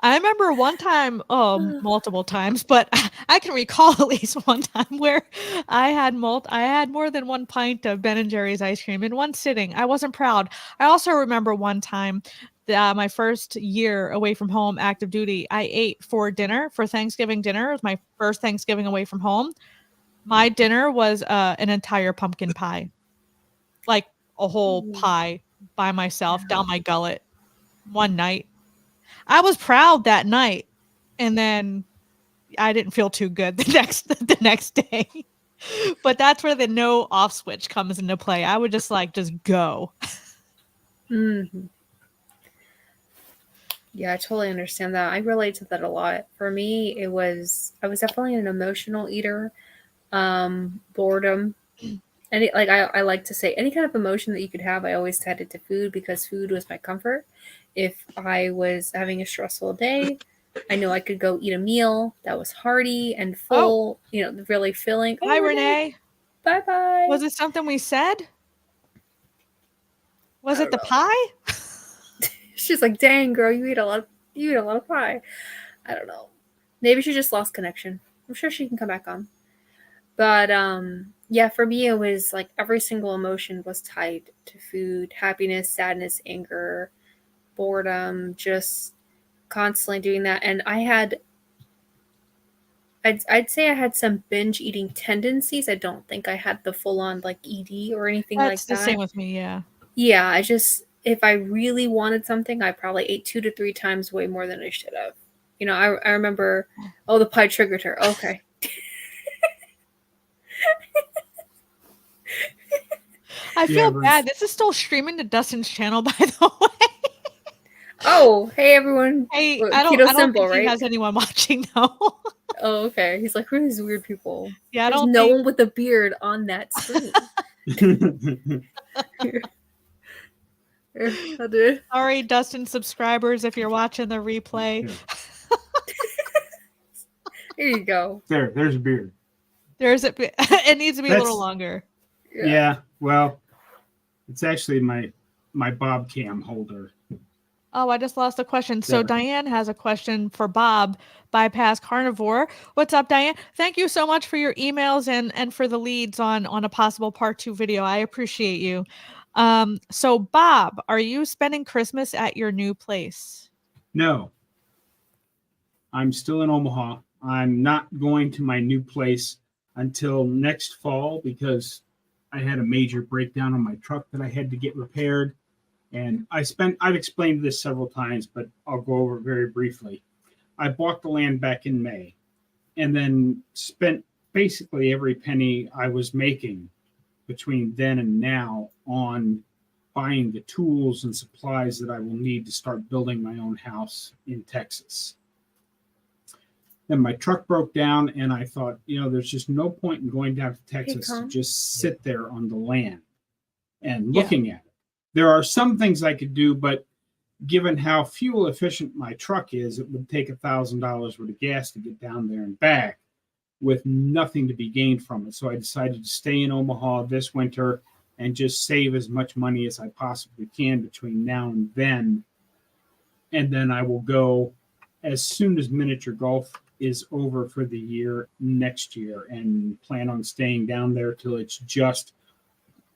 I remember one time, multiple times, but I can recall at least one time where I had more than one pint of Ben and Jerry's ice cream in one sitting. I wasn't proud. I also remember one time my first year away from home, active duty, I ate for Thanksgiving dinner. It was my first Thanksgiving away from home. My dinner was an entire pumpkin pie, like a whole pie by myself down my gullet one night. I was proud that night, and then I didn't feel too good the next day. But that's where the no off switch comes into play. I would just go. Mm-hmm. Yeah, I totally understand that. I relate to that a lot. For me, I was definitely an emotional eater. Boredom. I like to say any kind of emotion that you could have, I always tied it to food because food was my comfort. If I was having a stressful day, I know I could go eat a meal that was hearty and full, really filling. Bye, Renee. Bye-bye. Was it something we said? Was it the pie? She's like, dang, girl, you eat a lot of pie. I don't know. Maybe she just lost connection. I'm sure she can come back on. But yeah, for me, it was like every single emotion was tied to food: happiness, sadness, anger, boredom, just constantly doing that. And I'd say I had some binge eating tendencies. I don't think I had the full on like ED or anything like that. That's the same with me, yeah. Yeah, if I really wanted something, I probably ate 2 to 3 times way more than I should have. I remember, the pie triggered her. Okay. I feel bad. This is still streaming to Dustin's channel, by the way. Oh, hey everyone. Hey, Keto I don't Simple, think right? he has anyone watching though. Oh, okay. He's like, who are these weird people? Yeah, There's no one with a beard on that screen. I'll do it. Sorry, Dustin subscribers, if you're watching the replay. Yeah. Here you go. There's a beard. It needs to be a little That's- longer. Yeah. Well, it's actually my Bob Cam holder. Oh, I just lost a question. So There. Diane has a question for Bob, Bypass Carnivore. What's up, Diane? Thank you so much for your emails and for the leads on a possible part 2 video. I appreciate you. So Bob, are you spending Christmas at your new place? No. I'm still in Omaha. I'm not going to my new place until next fall because I had a major breakdown on my truck that I had to get repaired. And I've explained this several times, but I'll go over it very briefly. I bought the land back in May and then spent basically every penny I was making between then and now on buying the tools and supplies that I will need to start building my own house in Texas. Then my truck broke down and I thought, there's just no point in going down to Texas to just sit there on the land and looking at it. There are some things I could do, but given how fuel efficient my truck is, it would take $1,000 worth of gas to get down there and back with nothing to be gained from it. So I decided to stay in Omaha this winter and just save as much money as I possibly can between now and then. And then I will go as soon as miniature golf is over for the year next year and plan on staying down there till it's just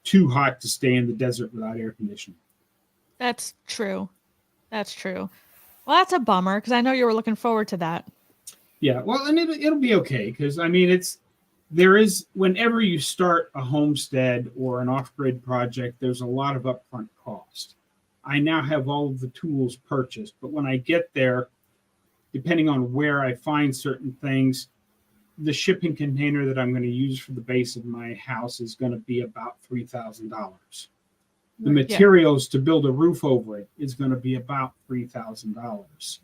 too hot to stay in the desert without air conditioning. That's true. That's true. Well, that's a bummer because I know you were looking forward to that. Yeah, well, and it'll be okay because there is whenever you start a homestead or an off-grid project, there's a lot of upfront cost. I now have all of the tools purchased, but when I get there, depending on where I find certain things, the shipping container that I'm going to use for the base of my house is going to be about $3,000. The materials to build a roof over it is going to be about $3,000.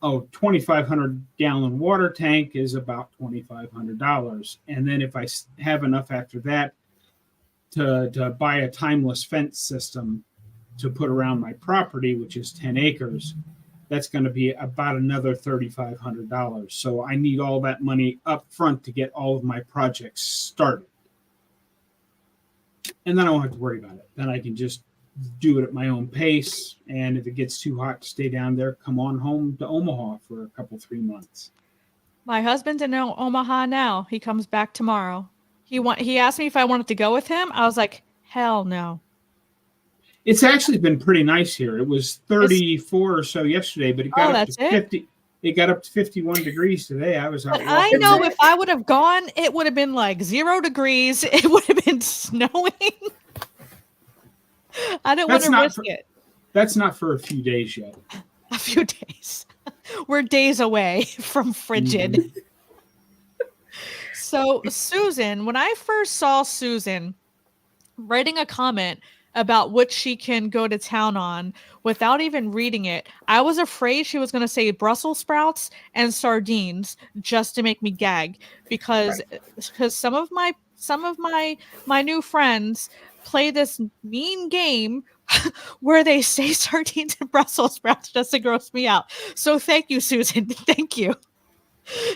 Oh, 2,500 gallon water tank is about $2,500. And then if I have enough after that to buy a timeless fence system to put around my property, which is 10 acres, that's going to be about another $3,500. So I need all that money up front to get all of my projects started. And then I won't have to worry about it. Then I can just do it at my own pace. And if it gets too hot to stay down there, come on home to Omaha for a couple, 3 months. My husband's in Omaha now. He comes back tomorrow. He asked me if I wanted to go with him. I was like, hell no. It's actually been pretty nice here. It was 34 or so yesterday, but it got up to 50. It got up to 51 degrees today. I was out. But I know if I would have gone, it would have been like 0 degrees. It would have been snowing. I didn't want to risk it. That's not for a few days yet. A few days. We're days away from frigid. Mm-hmm. So Susan, when I first saw Susan writing a comment about what she can go to town on without even reading it, I was afraid she was going to say Brussels sprouts and sardines just to make me gag because some of my new friends play this mean game where they say sardines and Brussels sprouts just to gross me out. So thank you, Susan. Thank you.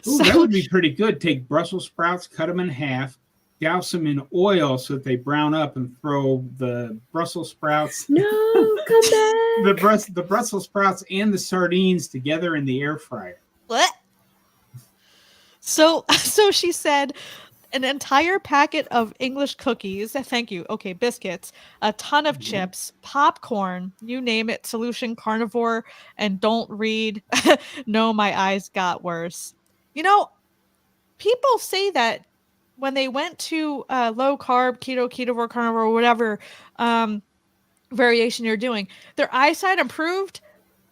Ooh, that would be pretty good. Take Brussels sprouts, cut them in half, douse them in oil so that they brown up, and throw the Brussels sprouts. No, come back. the Brussels sprouts and the sardines together in the air fryer. What? So she said an entire packet of English cookies. Thank you. Okay, biscuits, a ton of chips, popcorn, you name it, solution carnivore, and don't read. No, my eyes got worse. People say that when they went to low carb, keto, carnivore, whatever variation you're doing, their eyesight improved.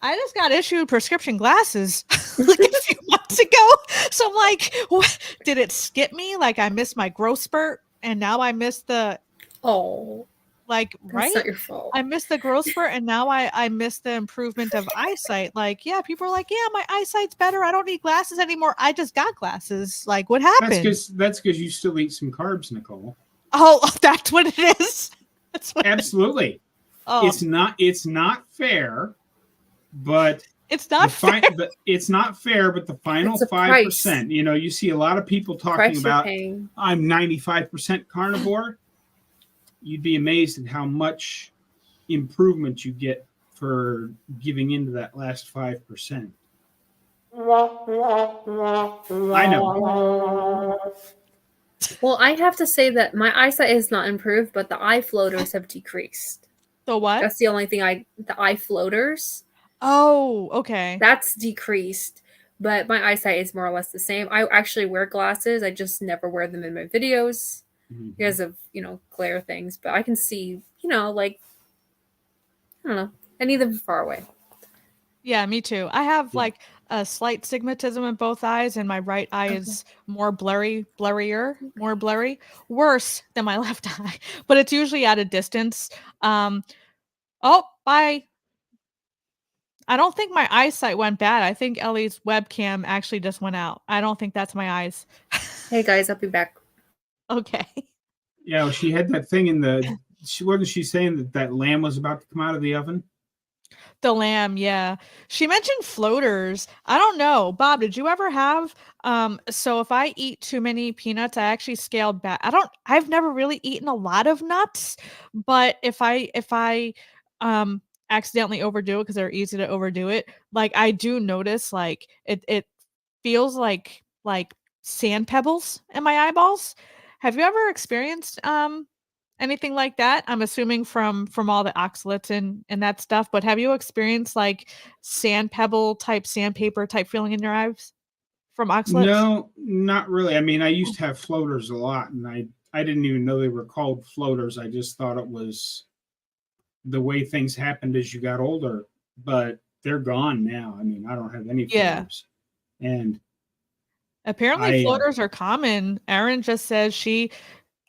I just got issued prescription glasses like a few months ago. So I'm like, what? Did it skip me? Like I missed my growth spurt and now I missed the right? That's not your fault. I missed the growth spurt and now I missed the improvement of eyesight. Like, yeah, people are like, yeah, my eyesight's better. I don't need glasses anymore. I just got glasses. Like, what happened? That's because you still eat some carbs, Nicole. Oh, that's what it is. Absolutely. Oh, it's not fair, but it's not fair. it's not fair, but the final It's a 5%, you know, you see a lot of people talking Price you're about paying. I'm 95% carnivore. You'd be amazed at how much improvement you get for giving into that last 5%. I know. Well, I have to say that my eyesight has not improved, but the eye floaters have decreased. The what? That's the only thing the eye floaters, Oh, okay. that's decreased. But my eyesight is more or less the same. I actually wear glasses. I just never wear them in my videos because of, glare things. But I can see, like, I don't know. I need them far away. Yeah, me too. I have Yeah. like a slight stigmatism in both eyes, and my right eye is more blurry, more blurry, worse than my left eye, but it's usually at a distance. Oh, bye. I don't think my eyesight went bad. I think Ellie's webcam actually just went out. I don't think that's my eyes. Hey guys, I'll be back. Okay. Yeah, well, she had that thing wasn't she saying that lamb was about to come out of the oven? The lamb, yeah. She mentioned floaters. I don't know. Bob, did you ever have so if I eat too many peanuts, I actually scaled back. I've never really eaten a lot of nuts, but if I accidentally overdo it because they're easy to overdo it, like I do notice like it feels like sand pebbles in my eyeballs. Have you ever experienced anything like that? I'm assuming from all the oxalates and that stuff, but have you experienced like sand pebble type sandpaper type feeling in your eyes from oxalates? No, not really. I mean, I used to have floaters a lot, and I didn't even know they were called floaters. I just thought it was the way things happened as you got older, but they're gone now. I mean, I don't have any Yeah. floaters. And Apparently floaters are common. Erin just says she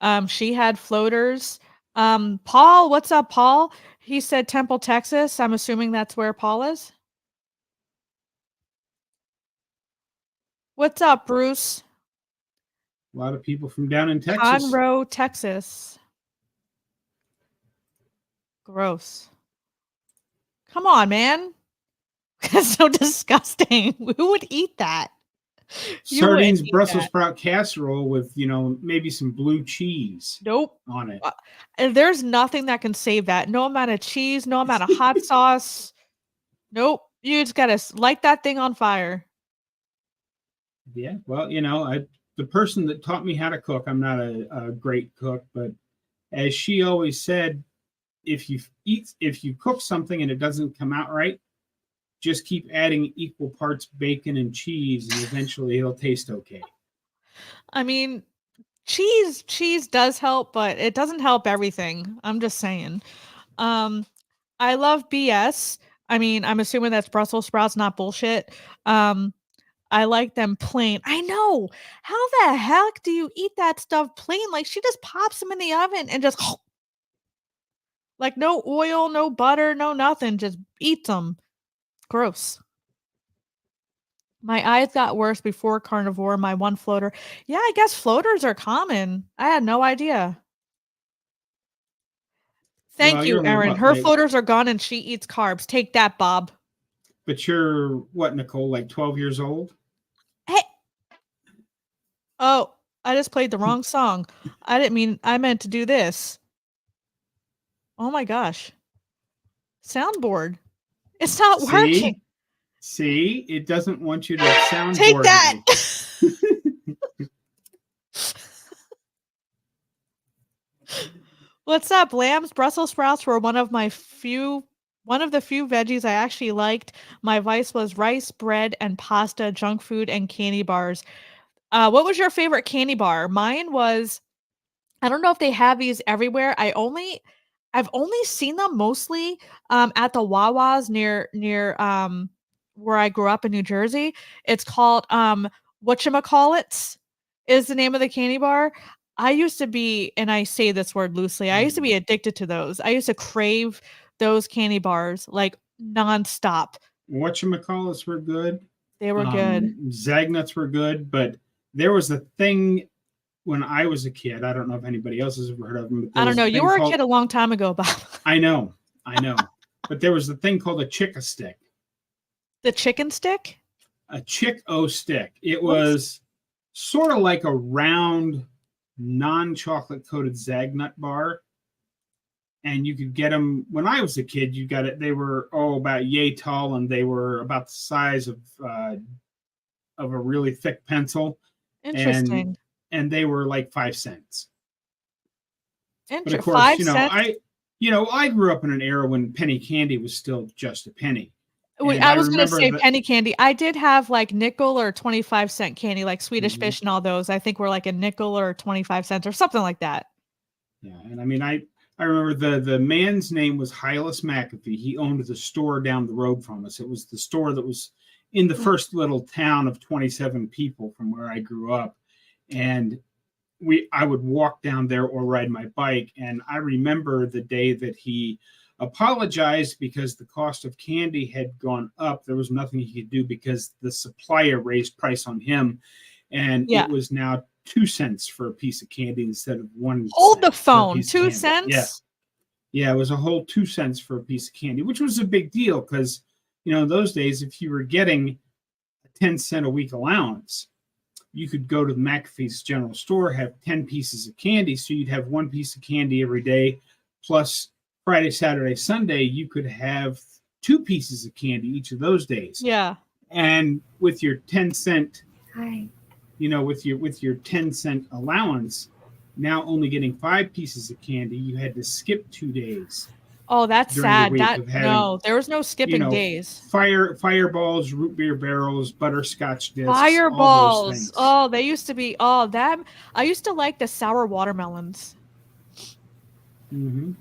had floaters. Paul, what's up, Paul? He said Temple, Texas. I'm assuming that's where Paul is. What's up, Bruce? a lot of people from down in Texas. Conroe, Texas. Gross. Come on, man. That's so disgusting. Who would eat that? Sardines, Brussels sprout casserole with, maybe some blue cheese. Nope. On it. And there's nothing that can save that. No amount of cheese, no amount of hot sauce. Nope. You just gotta light that thing on fire. Yeah. Well, the person that taught me how to cook, I'm not a great cook, but as she always said, if you cook something and it doesn't come out right, just keep adding equal parts bacon and cheese, and eventually it'll taste okay. I mean, cheese does help, but it doesn't help everything. I'm just saying. I love BS. I mean, I'm assuming that's Brussels sprouts, not bullshit. I like them plain. I know. How the heck do you eat that stuff plain? Like she just pops them in the oven and just like no oil, no butter, no nothing. Just eats them. Gross. My eyes got worse before carnivore, my one floater. Yeah, I guess floaters are common. I had no idea. Thank you, Erin. Her floaters are gone and she eats carbs. Take that, Bob. But you're what, Nicole, like 12 years old? Hey. Oh, I just played the wrong song. I meant to do this. Oh my gosh. Soundboard. It's not working. See, it doesn't want you to soundboard. Take that. What's up? Lambs, Brussels sprouts were one of the few veggies I actually liked. My vice was rice, bread, and pasta, junk food, and candy bars. What was your favorite candy bar? Mine was, I don't know if they have these everywhere. I've only seen them mostly at the Wawas near where I grew up in New Jersey. It's called whatchamacallits is the name of the candy bar. I used to be, and I say this word loosely, I used to be addicted to those. I used to crave those candy bars like nonstop. Whatchamacallits were good. They were good. Zagnuts were good, but there was a thing when I was a kid. I don't know if anybody else has ever heard of them. I don't know. You were a kid a long time ago, Bob. I know. I know. But there was a thing called a Chick-O-Stick. The chicken stick? A Chick-O-Stick. It What is- was sort of like a round, non-chocolate coated Zagnut bar. And you could get them when I was a kid. You got it. They were about yay tall, and they were about the size of a really thick pencil. Interesting. And they were like 5 cents. But of course, 5 cents. I grew up in an era when penny candy was still just a penny. Wait, And I was going to remember say that- penny candy. I did have like nickel or 25-cent candy, like Swedish Mhm. Fish and all those. I think were like a nickel or 25 cents or something like that. Yeah, and I mean, I remember the man's name was Hylas McAfee. He owned the store down the road from us. It was the store that was in the first little town of 27 people from where I grew up, and I would walk down there or ride my bike. And I remember the day that he apologized because the cost of candy had gone up. There was nothing he could do because the supplier raised price on him, and Yeah. it was now 2 cents for a piece of candy instead of 1 Hold the cent for a phone. piece of 2 candy. cents? Yeah, it was a whole 2 cents for a piece of candy, which was a big deal because, in those days, if you were getting a 10-cent a week allowance, you could go to the McAfee's general store, have 10 pieces of candy. So you'd have 1 piece of candy every day, plus Friday, Saturday, Sunday, you could have 2 pieces of candy each of those days. Yeah. And with your 10-cent, Hi. with your 10-cent allowance, now only getting 5 pieces of candy, you had to skip 2 days. Oh, that's During the sad. week That of having, no, there was no skipping days. Fireballs, root beer barrels, butterscotch discs, all those Fireballs. things. Oh, they used to be. Oh, that I used to like the sour watermelons. Mm-hmm.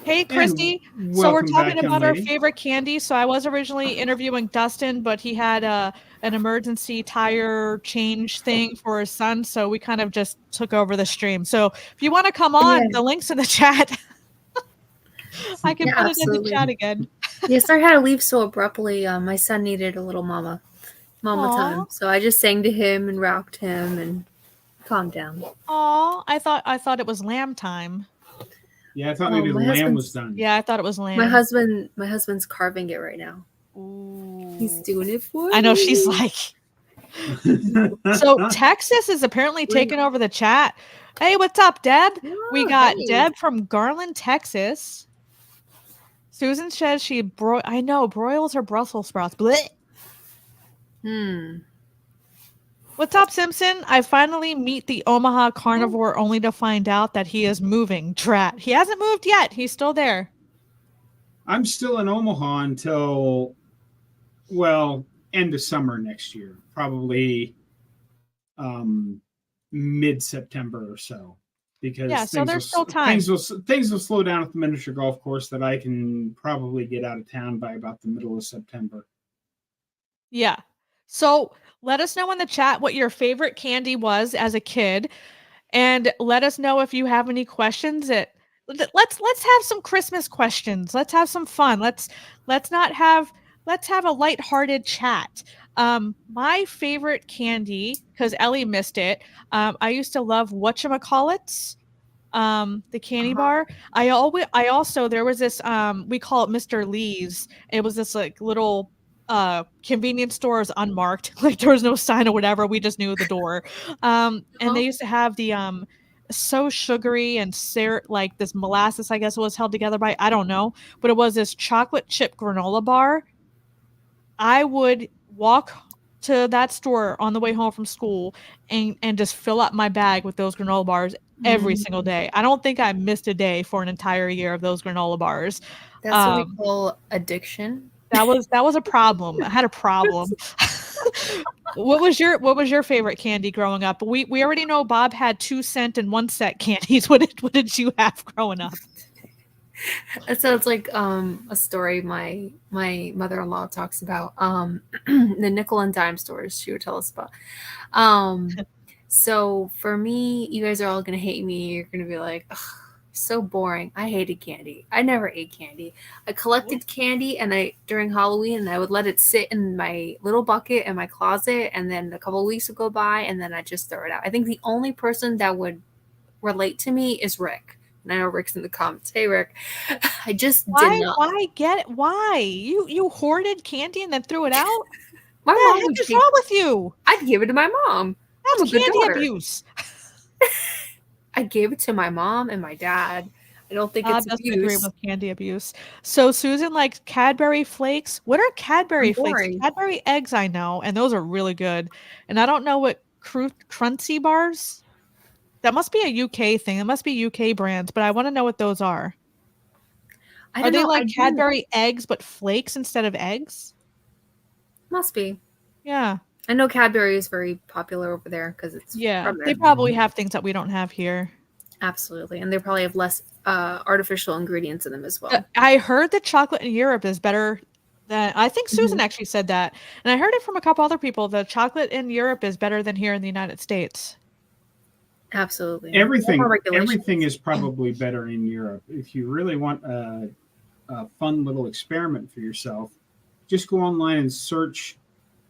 Hey, Christy. And So we're welcome talking back, young about our lady. favorite candy. So I was originally interviewing Dustin, but he had an emergency tire change thing for his son. So we kind of just took over the stream. So if you want to come on, Yeah. the link's in the chat. I can Yeah, put it in the absolutely. chat again. Yes, I had to leave so abruptly. My son needed a little mama Aw. time. So I just sang to him and rocked him and calmed down. Oh, I thought it was lamb time. Yeah, I thought Oh, maybe the my lamb was husband's- done. Yeah, I thought it was lamb. My husband's carving it right now. Ooh. He's doing it for I know me. she's like. So Texas is apparently taking over the chat. Hey, what's up, Deb? We Oh, got hey. Deb from Garland, Texas. Susan says I know broils or Brussels sprouts. Blech. What's up, Simpson? I finally meet the Omaha carnivore only to find out that he is moving. Drat. He hasn't moved yet. He's still there. I'm still in Omaha until, end of summer next year, probably mid-September or so. Because Yeah, so there's still time. Things will slow down at the miniature golf course that I can probably get out of town by about the middle of September. Yeah. So let us know in the chat what your favorite candy was as a kid, and let us know if you have any questions. Let's have some Christmas questions. Let's have some fun. Let's have a lighthearted chat. My favorite candy, because Ellie missed it. I used to love whatchamacallits. The candy bar. I also there was this we call it Mr. Lee's. It was this like little convenience store, is unmarked, like there was no sign or whatever, we just knew the door. And they used to have the so sugary and like this molasses, I guess it was held together by, I don't know, but it was this chocolate chip granola bar. I would walk to that store on the way home from school and just fill up my bag with those granola bars every single day. I don't think I missed a day for an entire year of those granola bars. That's what we call addiction. That was a problem. I had a problem. What was your favorite candy growing up? We already know Bob had 2-cent and 1-cent candies. What did you have growing up? That sounds like a story my mother-in-law talks about. The nickel and dime stores she would tell us about. So for me, you guys are all gonna hate me. You're gonna be like, ugh, so boring. I hated candy. I never ate candy. I collected candy during Halloween, and I would let it sit in my little bucket in my closet, and then a couple of weeks would go by, and then I just throw it out. I think the only person that would relate to me is Rick, And I know Rick's in the comments. Hey, Rick, I just did not. Why? You hoarded candy and then threw it out? My What mom the heck would is take, wrong with you? I'd give it to my mom. I'm That's a good candy daughter. abuse. I gave it to my mom and my dad. I don't think Bob it's doesn't agree abuse. with candy abuse. So Susan likes Cadbury flakes. What are Cadbury I'm flakes? boring. Cadbury eggs I know, and those are really good. And I don't know what crunchy bars. That must be a UK thing. It must be UK brands, but I want to know what those are. I Are don't they know. like Cadbury eggs but flakes instead of eggs? Must be. Yeah. I know Cadbury is very popular over there because it's from They there. probably have things that we don't have here. Absolutely. And they probably have less artificial ingredients in them as well. I heard that chocolate in Europe is better than I think Susan actually said that. And I heard it from a couple other people that chocolate in Europe is better than here in the United States. Absolutely. Everything is probably better in Europe. If you really want a fun little experiment for yourself, just go online and search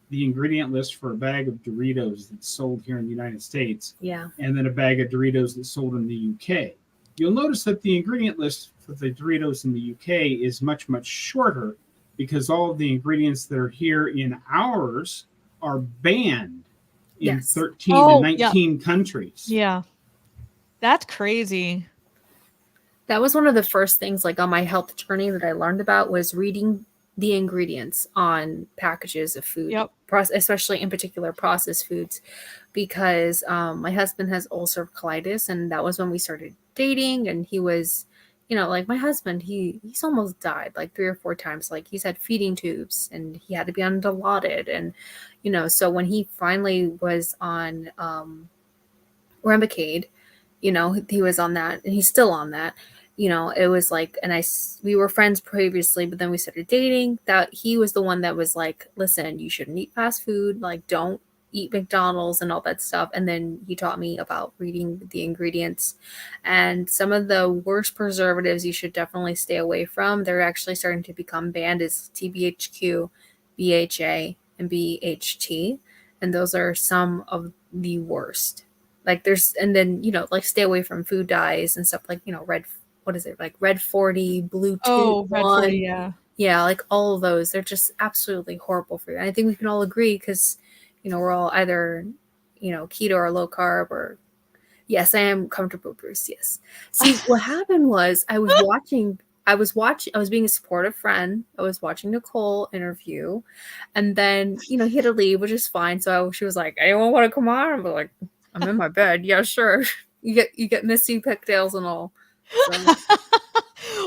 the ingredient list for a bag of Doritos that's sold here in the United States, Yeah. and then a bag of Doritos that's sold in the UK. You'll notice that the ingredient list for the Doritos in the UK is much, much shorter because all of the ingredients that are here in ours are banned in 13 to 19 countries. Yeah. That's crazy. That was one of the first things like on my health journey that I learned about was reading the ingredients on packages of food, especially in particular processed foods, because my husband has ulcerative colitis, and that was when we started dating. And he was, like my husband, he's almost died like 3 or 4 times. Like he's had feeding tubes, and he had to be on Dilaudid, and so when he finally was on Remicade, he was on that, and he's still on that. It was like, and we were friends previously, but then we started dating. That he was the one that was like, listen, you shouldn't eat fast food, like don't eat McDonald's and all that stuff. And then he taught me about reading the ingredients, and some of the worst preservatives you should definitely stay away from. They're actually starting to become banned is TBHQ, BHA, and BHT, and those are some of the worst. Like there's, and then, like stay away from food dyes and stuff like, Red 40, Blue 2, Red 40, yeah. Yeah, like all of those. They're just absolutely horrible for you. And I think we can all agree because, we're all either, keto or low carb or, yes, I am comfortable, Bruce, yes. See, what happened was I was being a supportive friend. I was watching Nicole interview, and then, he had to leave, which is fine. So she was like, anyone want to come on? I'm like, I'm in my bed. Yeah, sure. You get missy pigtails and all. So,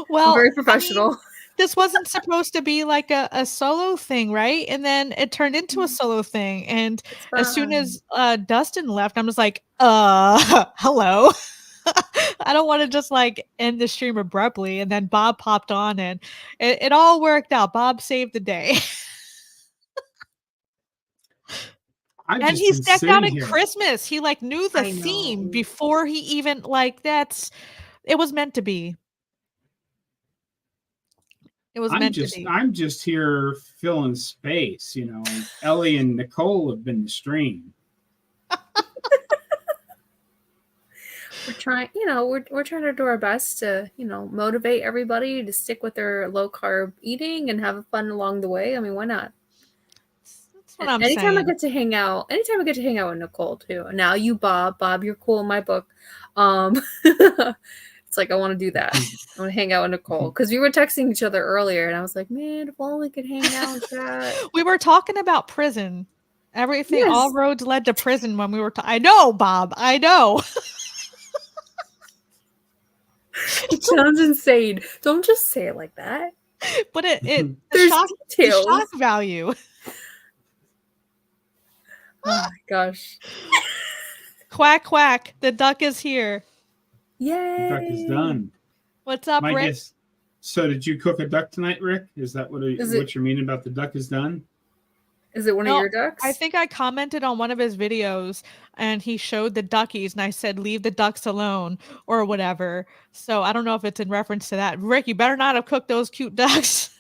well, I'm very professional. I mean, this wasn't supposed to be like a solo thing, right? And then it turned into a solo thing. And as soon as Dustin left, I was like, hello. I don't want to just like end the stream abruptly. And then Bob popped on, and it all worked out. Bob saved the day. And he stepped out at Christmas. He like knew the theme before he even it was meant to be. It was meant to be. I'm just here filling space, Ellie and Nicole have been the stream. We're trying, we're trying to do our best to, motivate everybody to stick with their low carb eating and have fun along the way. I mean, why not? That's what I'm anytime saying. I get to hang out with Nicole too. Now you, Bob, you're cool in my book. It's like I want to do that. I want to hang out with Nicole because we were texting each other earlier, and I was like, man, if only we could hang out and chat. We were talking about prison. Everything, all roads led to prison when we were. I know, Bob. I know. It sounds insane. Don't just say it like that. But the shock value. Oh my gosh. Quack, quack. The duck is here. Yay. The duck is done. What's up, Rick? So did you cook a duck tonight, Rick? Is that what you mean about the duck is done? Is it one of your ducks? I think I commented on one of his videos and he showed the duckies and I said, leave the ducks alone or whatever. So I don't know if it's in reference to that. Rick, you better not have cooked those cute ducks.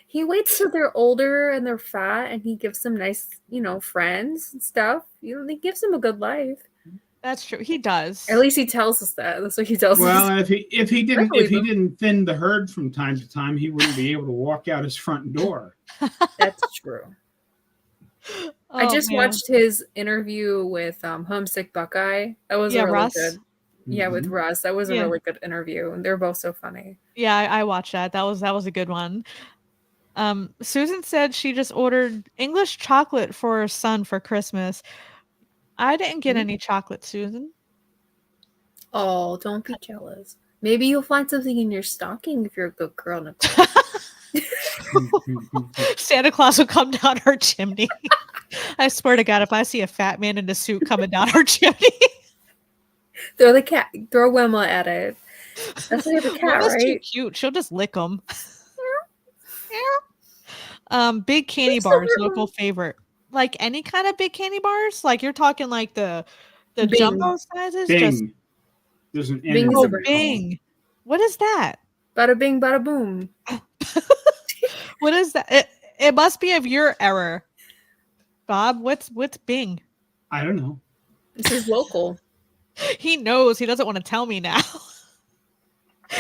He waits till they're older and they're fat and he gives them nice, friends and stuff. He gives them a good life. That's true. He does. At least he tells us that. That's what he tells Well, us. if he didn't believe him. thin the herd from time to time, he wouldn't be able to walk out his front door. That's true. I Oh, just man. watched his interview with Homesick Buckeye. That was Yeah, really Russ. good. Yeah, with Mhm. Russ. That was a Yeah. really good interview. And they're both so funny. Yeah, I watched that. That was a good one. Susan said she just ordered English chocolate for her son for Christmas. I didn't get any chocolate, Susan. Oh, don't be jealous. Maybe you'll find something in your stocking if you're a good girl, Nicole. Santa Claus will come down her chimney. I swear to God, if I see a fat man in a suit coming down her chimney. Throw Wilma at it. That's like the cat, Wilma's too right? cute. She'll just lick them. Big candy bars, local favorite. Like any kind of big candy bars? Like you're talking like the Bing. jumbo sizes? Bing. Just There's an Bing N is in a there. Bing. What is that? Bada bing, bada boom. What is that? It must be of your era. Bob, what's Bing? I don't know. This is local. He knows. He doesn't want to tell me now.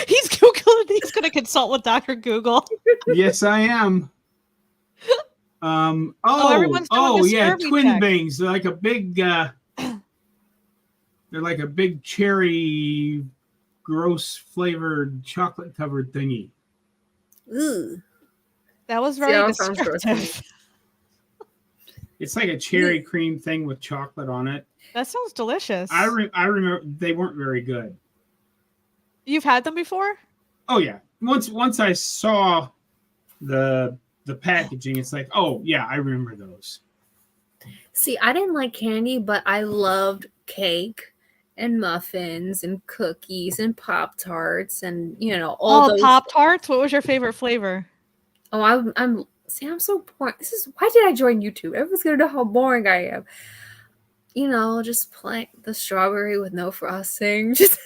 He's Googling. He's going to consult with Dr. Google. Yes, I am. Everyone's doing a yeah, scurvy twin check. Bings. They're like a big they're like a big cherry gross flavored chocolate covered thingy. Ooh. That was See, very that sounds gross to me. descriptive. It's like a cherry cream thing with chocolate on it. That sounds delicious. I remember they weren't very good. You've had them before? Oh yeah. Once I saw the packaging, it's like, oh yeah, I remember those. See, I didn't like candy, but I loved cake and muffins and cookies and Pop-Tarts and all those. Pop-Tarts? What was your favorite flavor? Oh, I'm so boring. Why did I join YouTube? Everyone's gonna know how boring I am. Just plain the strawberry with no frosting. Just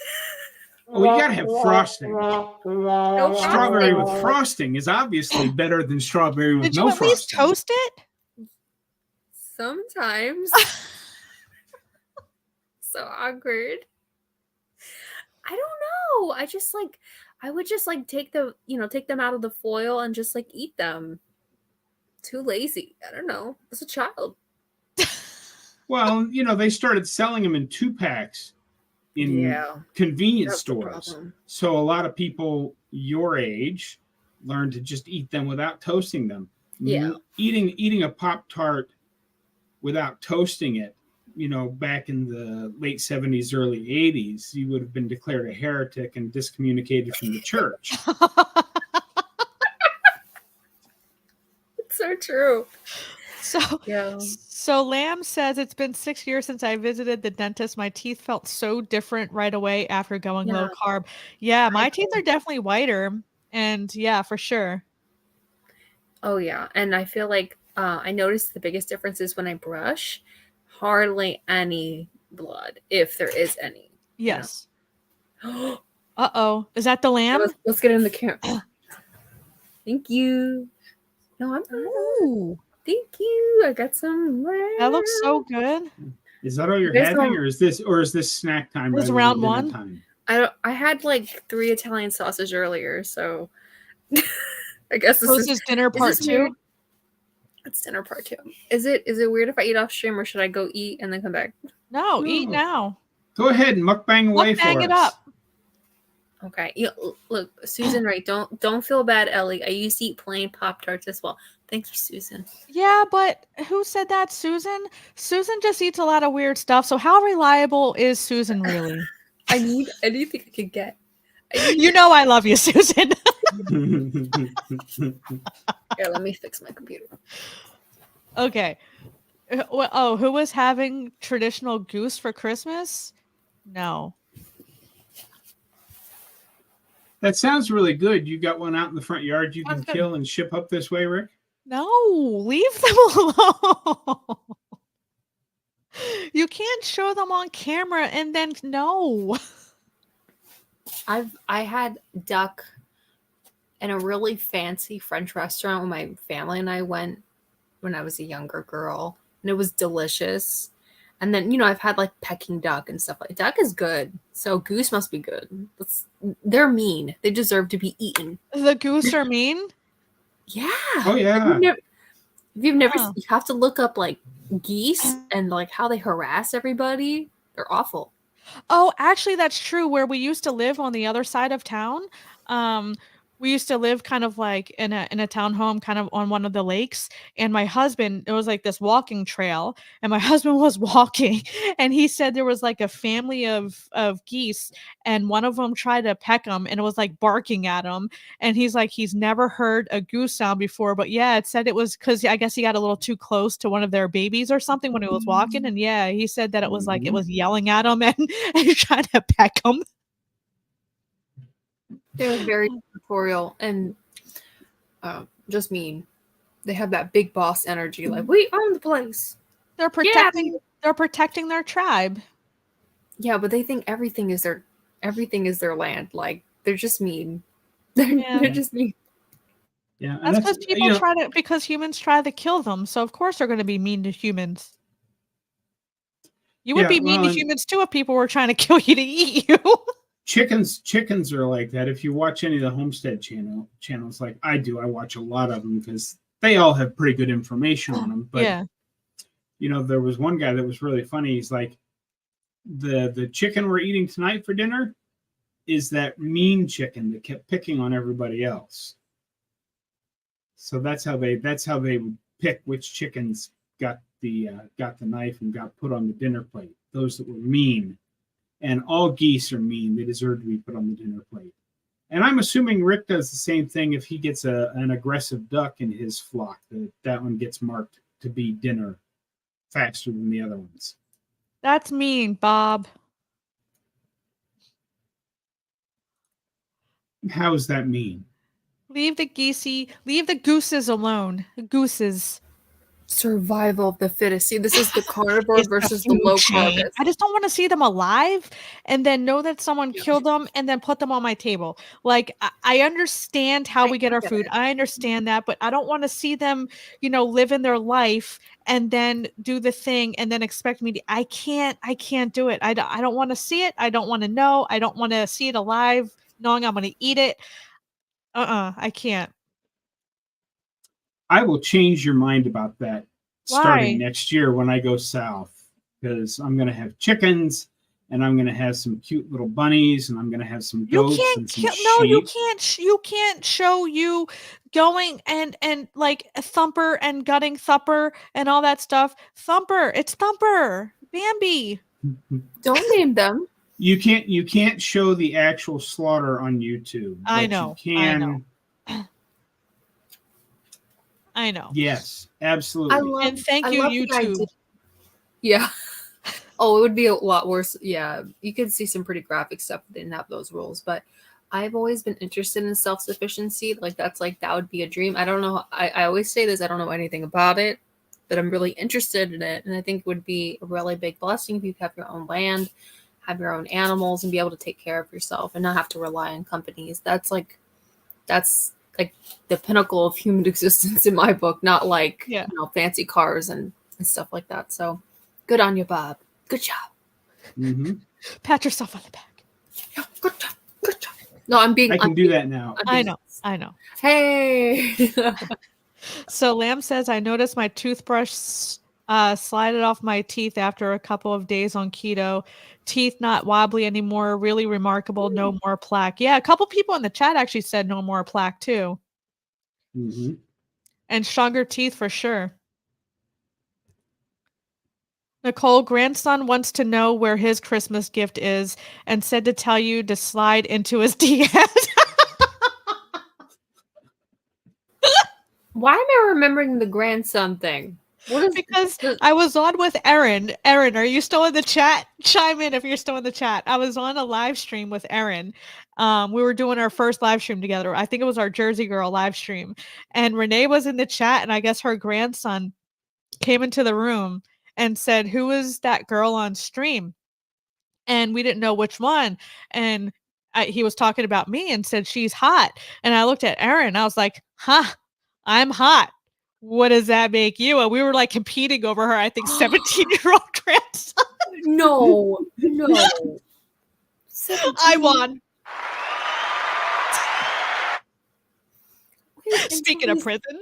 Oh, you gotta have frosting. no Strawberry frosting. with frosting is obviously better than strawberry with Did you no at least frosting. toast it? Sometimes. So awkward. I don't know. I would just take them out of the foil and just eat them. Too lazy. I don't know. As a child. Well, they started selling them in 2-packs in convenience That's the stores. problem. So a lot of people your age learned to just eat them without toasting them. Yeah. Eating a Pop-Tart without toasting it, back in the late 70s, early 80s, you would have been declared a heretic and discommunicated from the church. It's so true. So Lamb says it's been 6 years since I visited the dentist. My teeth felt so different right away after going low carb. Yeah, my teeth are definitely whiter. And yeah, for sure. Oh yeah. And I feel like I noticed the biggest difference is when I brush, hardly any blood, if there is any. Yes. Uh-oh. Is that the lamb? Let's get in the camera. Thank you. No, I'm not. Ooh. Thank you. I got some lamb. That looks so good. Is that all you're There's having, some- or is this snack time? This rather than round dinner one? time? I had 3 Italian sausage earlier, so I guess So this is dinner part 2? It's dinner part 2. Is it weird if I eat off stream, or should I go eat and then come back? No, eat now. Go ahead and mukbang away for Mukbang it us. up. Okay. Look, Susan, right? Don't feel bad, Ellie. I used to eat plain Pop-Tarts as well. Thank you, Susan. Yeah, but who said that, Susan? Susan just eats a lot of weird stuff. So how reliable is Susan really? I need anything I could get. You know I love you, Susan. Here, let me fix my computer. Okay. Oh, who was having traditional goose for Christmas? No. That sounds really good. You got one out in the front yard you can Sounds good. kill and ship up this way, Rick? No, leave them alone. You can't show them on camera and then no. I had duck in a really fancy French restaurant when my family and I went when I was a younger girl, and it was delicious. And then, I've had like Peking duck and stuff like duck is good. So goose must be good. They're mean. They deserve to be eaten. The goose are mean? Yeah. Oh yeah. If you've never, Huh. you have to look up like geese and like how they harass everybody. They're awful. Oh, actually, that's true. Where we used to live on the other side of town, we used to live kind of like in a townhome, kind of on one of the lakes. And my husband, it was like this walking trail, and my husband was walking, and he said there was like a family of geese, and one of them tried to peck him, and it was like barking at him. And he's like, he's never heard a goose sound before, but yeah, it said it was because I guess he got a little too close to one of their babies or something when he was walking. And yeah, he said that it was like it was yelling at him and trying to peck him. They're very territorial and just mean. They have that big boss energy, like we own the place. They're protecting their tribe. Yeah, but they think everything is their land. Like they're just mean. They're just mean. Yeah, and That's because humans try to kill them. So of course they're going to be mean to humans. You would be mean to humans too if people were trying to kill you to eat you. Chickens are like that. If you watch any of the homestead channels like I do, I watch a lot of them because they all have pretty good information on them. But yeah. There was one guy that was really funny. He's like, the chicken we're eating tonight for dinner is that mean chicken that kept picking on everybody else. So that's how they would pick which chickens got the knife and got put on the dinner plate. Those that were mean. And all geese are mean. They deserve to be put on the dinner plate. And I'm assuming Rick does the same thing if he gets an aggressive duck in his flock. That one gets marked to be dinner faster than the other ones. That's mean, Bob. How is that mean? Leave the gooses alone. Gooses. Survival of the fittest. See, this is the carnivore versus the low carb. I just don't want to see them alive and then know that someone killed them and then put them on my table. Like, I understand how we get our food. I understand that, but I don't want to see them, living their life and then do the thing and then expect me to. I can't do it. I don't want to see it. I don't want to know. I don't want to see it alive, knowing I'm going to eat it. I can't. I will change your mind about that starting Why? next year when I go south, because I'm going to have chickens and I'm going to have some cute little bunnies and I'm going to have some goats and some sheep. You can't show you going and like Thumper and gutting Thumper and all that stuff. Thumper, it's Thumper, Bambi. Don't name them. You can't show the actual slaughter on YouTube. I know. I know. Yes, absolutely. And thank you, YouTube. Yeah. Oh, it would be a lot worse. Yeah, you could see some pretty graphic stuff if they didn't have those rules. But I've always been interested in self-sufficiency. That would be a dream. I don't know. I always say this. I don't know anything about it, but I'm really interested in it. And I think it would be a really big blessing if you have your own land, have your own animals, and be able to take care of yourself and not have to rely on companies. That's like the pinnacle of human existence in my book, not like fancy cars and stuff like that. So good on you, Bob. Good job. Mm-hmm. Pat yourself on the back. Yeah, good job. Good job. No, I can do that now. I know. Hey. So Lamb says, I noticed my toothbrush slided off my teeth after a couple of days on keto. Teeth not wobbly anymore. Really remarkable. No more plaque. Yeah, a couple people in the chat actually said no more plaque too. Mm-hmm. And stronger teeth for sure. Nicole, grandson wants to know where his Christmas gift is and said to tell you to slide into his DMs. Why am I remembering the grandson thing? Because I was on with Erin. Erin, are you still in the chat? Chime in if you're still in the chat. I was on a live stream with Erin. We were doing our first live stream together. I think it was our Jersey Girl live stream. And Renee was in the chat, and I guess her grandson came into the room and said, who is that girl on stream? And we didn't know which one. And he was talking about me and said, she's hot. And I looked at Erin. I was like, I'm hot. What does that make you? And we were like competing over her, I think, 17-year-old grandson. No. I won. Wait, Speaking of prison.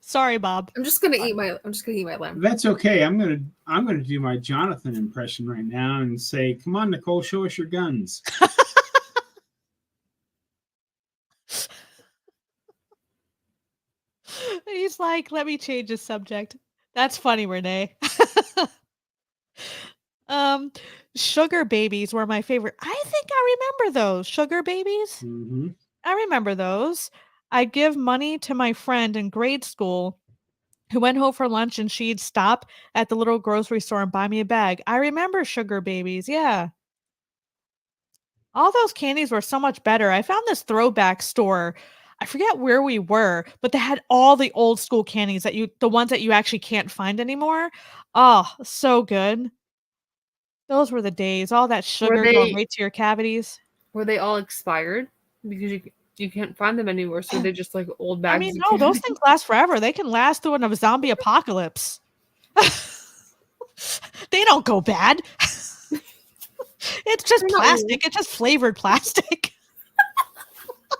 Sorry, Bob. I'm just gonna eat my lamb. That's okay. I'm gonna do my Jonathan impression right now and say, "Come on, Nicole, show us your guns." He's like, let me change the subject. That's funny, Renee. Sugar babies were my favorite. I think I remember those sugar babies. Mm-hmm. I remember those. I'd give money to my friend in grade school who went home for lunch and she'd stop at the little grocery store and buy me a bag. I remember sugar babies. Yeah. All those candies were so much better. I found this throwback store. I forget where we were, but they had all the old school candies the ones that you actually can't find anymore. Oh, so good. Those were the days. All that sugar going right to your cavities. Were they all expired? Because you can't find them anywhere, so they're just like old bags. I mean, no, those things last forever. They can last through a zombie apocalypse. They don't go bad. It's just plastic. It's just flavored plastic.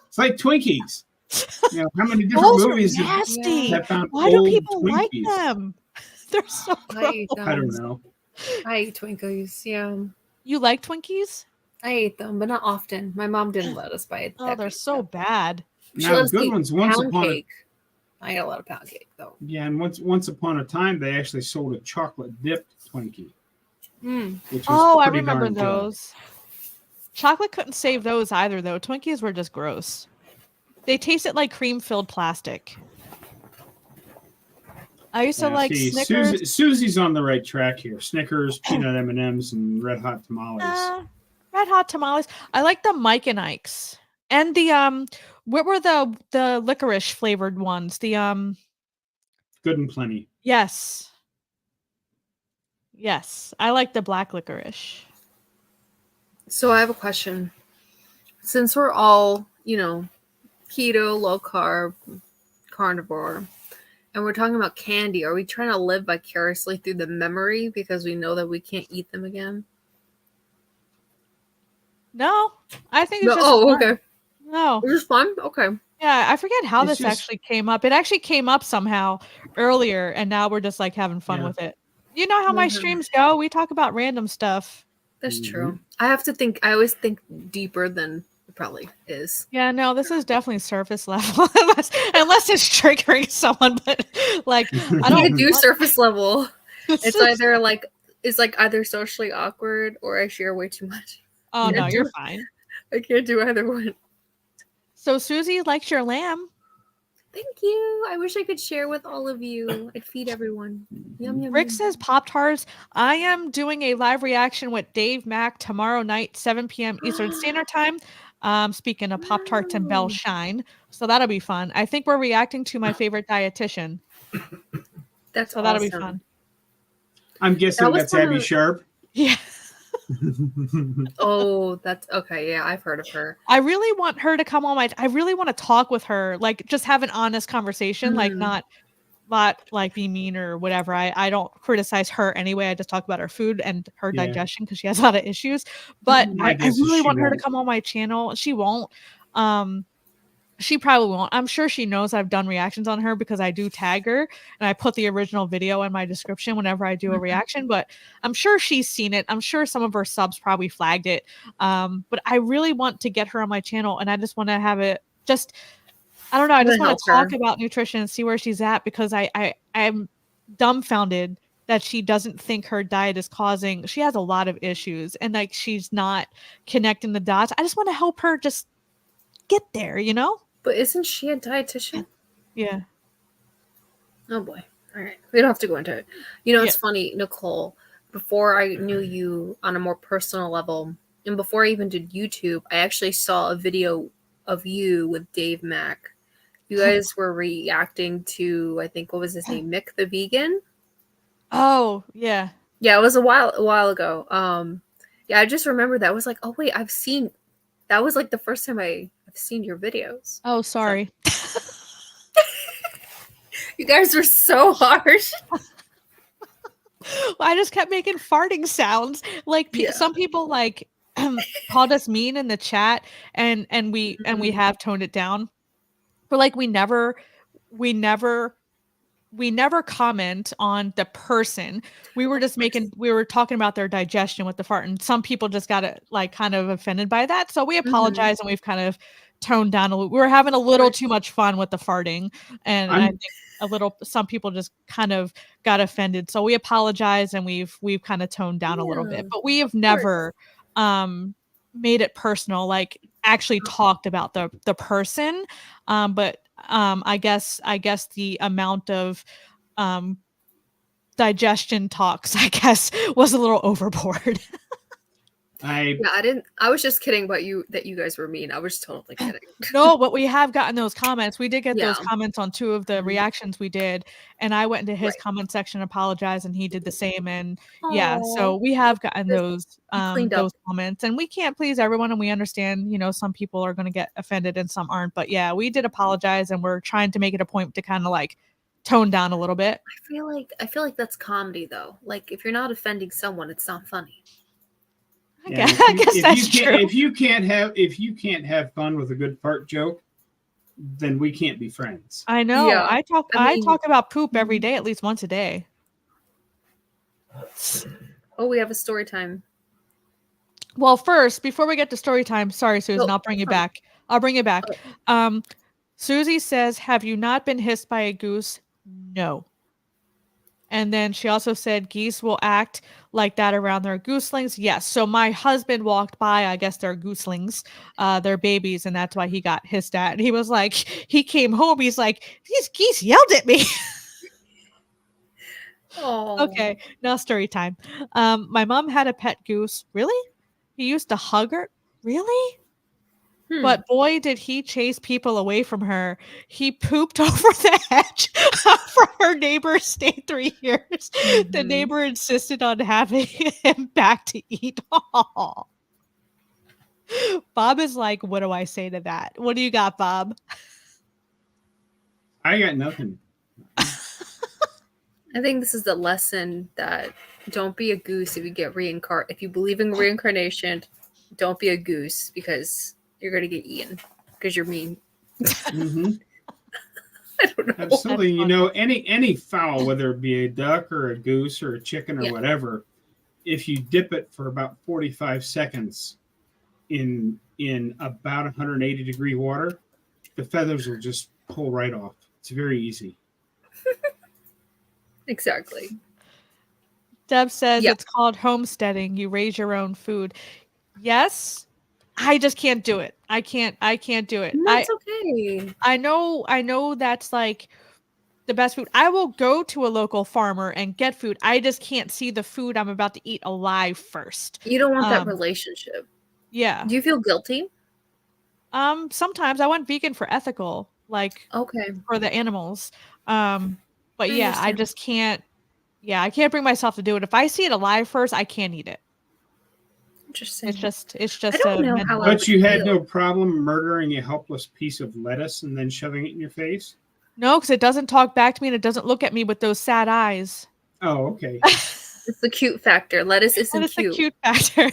It's like Twinkies. You know, how many different movies nasty. have found Why do old people Twinkies? like them? They're so gross. I don't know. I eat Twinkies. Yeah, You like Twinkies? I ate them, but not often. My mom didn't let us buy it. Oh, they're so bad. She Now, let us good eat ones. Once pound upon cake. I ate a lot of pound cake though. and once upon a time, they actually sold a chocolate dipped Twinkie. Which was Oh, I pretty remember darn good. those. Chocolate couldn't save those either, though. Twinkies were just gross. They tasted like cream-filled plastic. I used to like See, Snickers. Susie's on the right track here. Snickers, peanut M&Ms, and Red Hot Tamales. Red Hot Tamales. I like the Mike and Ike's. And the what were the licorice flavored ones? The Good and plenty. Yes. Yes. I like the black licorice. So I have a question. Since we're all, keto, low carb, carnivore, and we're talking about candy, are we trying to live vicariously through the memory because we know that we can't eat them again? No. I think it's just fun. okay. No. It's just fun? Okay. Yeah, I forget how It's this actually came up. It actually came up somehow earlier, and now we're just like having fun with it. You know how my streams go? We talk about random stuff. That's true. I always think deeper than it probably is. Yeah, no, this is definitely surface level, unless it's triggering someone. But like, I don't do surface level. It's either socially awkward or I share way too much. Oh no, you're fine. I can't do either one. So Susie likes your lamb. Thank you. I wish I could share with all of you. I'd feed everyone. Yum, yum, Rick yum. says Pop-Tarts. I am doing a live reaction with Dave Mack tomorrow night, 7 p.m. Eastern Standard Time. Speaking of Pop-Tarts and Bell Shine. So that'll be fun. I think we're reacting to my favorite dietitian. That's awesome. That'll be fun. I'm guessing that's Abby Sharp. Yeah. Oh, that's okay. Yeah, I've heard of her. I really want her to come on I really want to talk with her, like just have an honest conversation, like not like be mean or whatever. I don't criticize her anyway. I just talk about her food and her digestion because she has a lot of issues. But I really want her to come on my channel. She won't. She probably won't. I'm sure she knows I've done reactions on her because I do tag her and I put the original video in my description whenever I do a reaction, but I'm sure she's seen it. I'm sure some of her subs probably flagged it. But I really want to get her on my channel and I just want to have it just, I don't know. I just want to talk about nutrition and see where she's at because I'm dumbfounded that she doesn't think her diet is she has a lot of issues and like, she's not connecting the dots. I just want to help her just get there, But isn't she a dietitian? Yeah. Oh boy. All right. We don't have to go into it. It's funny, Nicole, before I knew you on a more personal level, and before I even did YouTube, I actually saw a video of you with Dave Mack. You guys were reacting to, I think, what was his name? Mick the Vegan? Oh, yeah. Yeah, it was a while ago. Yeah, I just remember that. I was like, oh wait, that was like the first time I've seen your videos. Oh, sorry. You guys were so harsh. I just kept making farting sounds. Like Yeah. some people like called us mean in the chat, and we have toned it down. But like we never comment on the person. We were just we were talking about their digestion with the fart, and some people just got like kind of offended by that. So we apologize, and we've kind of toned down a little. We were having a little too much fun with the farting, and I think some people just kind of got offended. So we apologize, and we've kind of toned down a little bit, but we have never made it personal, like actually talked about the person. But I guess the amount of digestion talks, I guess, was a little overboard. I was just kidding about you, that you guys were mean. I was totally kidding. No, but we have gotten those comments. We did get those Yeah. comments on 2 of the reactions we did, and I went into his comment section, apologized, and he did the same. And yeah, so Aw. we have gotten those cleaned up. comments, and we can't please everyone, and we understand, some people are going to get offended and some aren't. But yeah, we did apologize, and we're trying to make it a point to kind of like tone down a little bit. I feel like that's comedy though. Like if you're not offending someone, it's not funny. I guess that's true. If you can't have fun with a good fart joke, then we can't be friends. I know. Yeah. I mean- talk about poop every day, at least once a day. Oh, we have a story time. Well, first, before we get to story time, sorry, Susan, No, I'll bring it fine. back. I'll bring it back. Okay. Susie says, "Have you not been hissed by a goose?" No. And then she also said, "Geese will act like that around their gooselings." Yes. So my husband walked by, I guess they're gooselings, they're babies, and that's why he got hissed at. And he was like, he came home, he's like, "These geese yelled at me." Oh. Okay, now story time. My mom had a pet goose. Really? He used to hug her? Really? But boy, did he chase people away from her. He pooped over the hedge from her neighbor, stayed 3 years. The neighbor insisted on having him back to eat. Aw. Bob is like, what do I say to that? What do you got, Bob? I got nothing. I think this is the lesson that don't be a goose if you get if you believe in reincarnation, don't be a goose because you're gonna get eaten because you're mean. Mm-hmm. I don't know. Absolutely. Any fowl, whether it be a duck or a goose or a chicken or whatever, if you dip it for about 45 seconds in about 180 degree water, the feathers will just pull right off. It's very easy. Exactly. Deb says it's called homesteading. You raise your own food. Yes. I just can't do it. I can't do it. That's okay. I know that's like the best food. I will go to a local farmer and get food. I just can't see the food I'm about to eat alive first. You don't want that relationship. Yeah. Do you feel guilty? Sometimes I went vegan for ethical, like for the animals. But yeah, I just can't. Yeah, I can't bring myself to do it. If I see it alive first, I can't eat it. Interesting. It's just. I don't know how. But you had no problem murdering a helpless piece of lettuce and then shoving it in your face? No, because it doesn't talk back to me and it doesn't look at me with those sad eyes. Oh, okay. It's the cute factor. Lettuce isn't It's cute. the cute factor.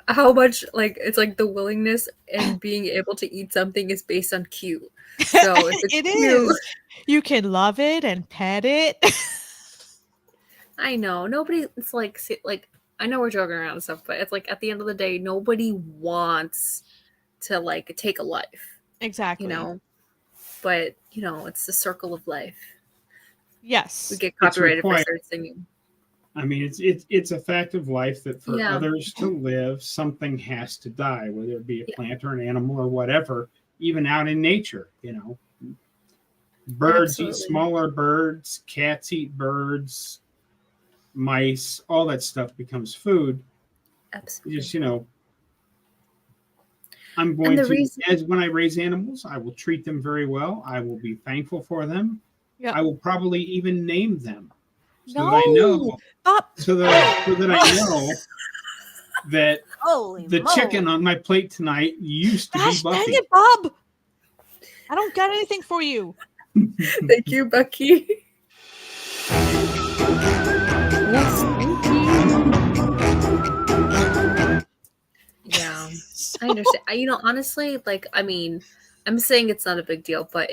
How much it's like the willingness and being able to eat something is based on cute. So if it's it cute, is. You can love it and pet it. I know nobody. It's like I know we're joking around and stuff, but it's like at the end of the day, nobody wants to take a life. Exactly. But it's the circle of life. Yes. We get copyrighted for certain singing. I mean, it's a fact of life that for Yeah. others to live, something has to die, whether it be a plant or an animal or whatever, even out in nature, Birds Absolutely. eat smaller birds, cats eat birds, mice, all that stuff becomes food. Absolutely. Just, I'm going to, as when I raise animals, I will treat them very well. I will be thankful for them. Yeah. I will probably even name them. So No. that I know, so that I know that Holy the moly. chicken on my plate tonight used to Gosh, be dang Buffy. it, Bob. I don't got anything for you. Thank you, Bucky. Yes, thank you. Yeah, I understand. Honestly, like, I mean, I'm saying it's not a big deal, but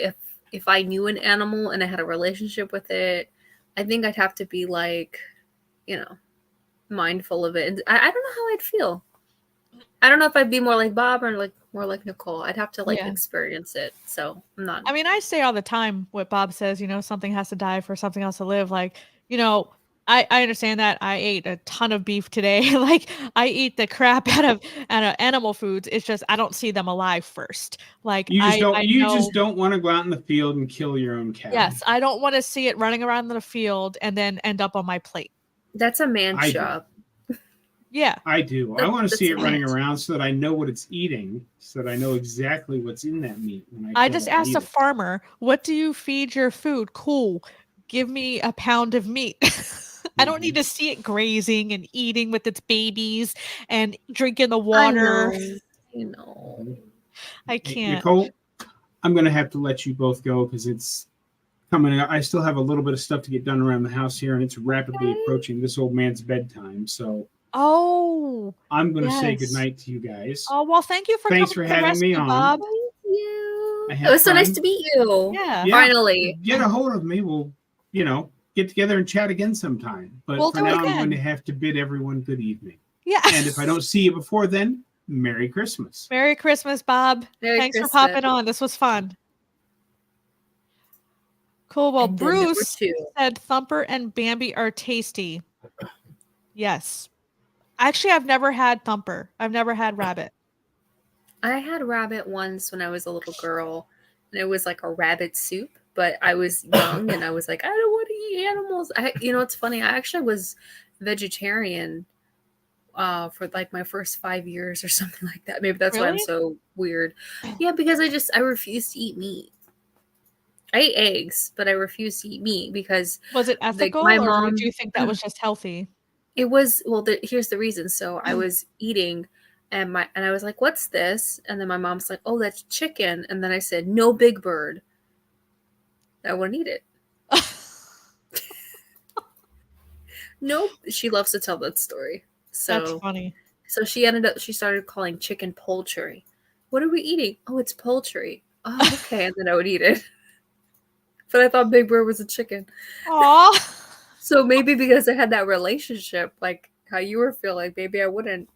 if I knew an animal and I had a relationship with it, I think I'd have to be like, mindful of it. And I don't know how I'd feel. I don't know if I'd be more like Bob or like more like Nicole. I'd have to like experience it. So I'm not. I mean, I say all the time what Bob says, something has to die for something else to live. Like, I understand that. I ate a ton of beef today. Like, I eat the crap out of animal foods. It's just I don't see them alive first. Like, You just don't. I You know, just don't want to go out in the field and kill your own cow. yes, I don't want to see it running around the field and then end up on my plate. That's a man job. Yeah, I do. I want to see it running it. around so that I know what it's eating, so that I know exactly what's in that meat. When I just asked a farmer, "What do you feed your food?" Cool, give me a pound of meat. I don't need to see it grazing and eating with its babies and drinking the water. I know. I can't. Nicole, I'm going to have to let you both go because it's coming up. I still have a little bit of stuff to get done around the house here, and it's rapidly approaching this old man's bedtime. So, I'm going to say goodnight to you guys. Oh, well, thank you for Thanks coming for having me on. Bob. Thank you. It was so nice to meet you. Yeah. Finally. Get a hold of me. We'll, get together and chat again sometime. But for now, I'm going to have to bid everyone good evening. Yeah. And if I don't see you before then, Merry Christmas. Merry Christmas, Bob. Thanks for popping on. This was fun. Cool. Well, Bruce said Thumper and Bambi are tasty. Yes. Actually, I've never had Thumper. I've never had rabbit. I had rabbit once when I was a little girl, and it was like a rabbit soup, but I was young and I was like, I don't want to eat animals. It's funny. I actually was vegetarian for like my first 5 years or something like that. Maybe that's why I'm so weird. Yeah, because I refused to eat meat. I ate eggs, but I refused to eat meat because was it ethical, my mom, or do you think that was just healthy? It was here's the reason. So I was eating, and I was like, "What's this?" And then my mom's like, "Oh, that's chicken." And then I said, "No, Big Bird." I wouldn't eat it. Nope. She loves to tell that story. So that's funny. So she started calling chicken poultry. What are we eating? Oh, it's poultry. Oh, okay. And then I would eat it. But I thought Big Bird was a chicken. Aw. So maybe because I had that relationship, like how you were feeling, maybe I wouldn't,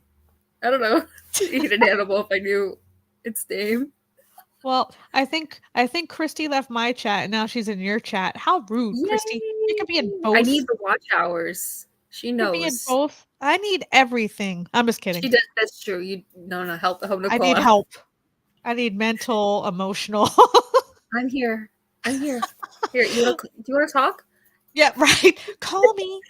I don't know, eat an animal if I knew its name. Well, I think Christy left my chat and now she's in your chat. How rude, Yay! Christy. You could be in both. I need the watch hours. She knows. Be in both. I need everything. I'm just kidding. She does. That's true. You help Nicole. I need help. I need mental, emotional. I'm here. Here, do you want to talk? Yeah, right. Call me.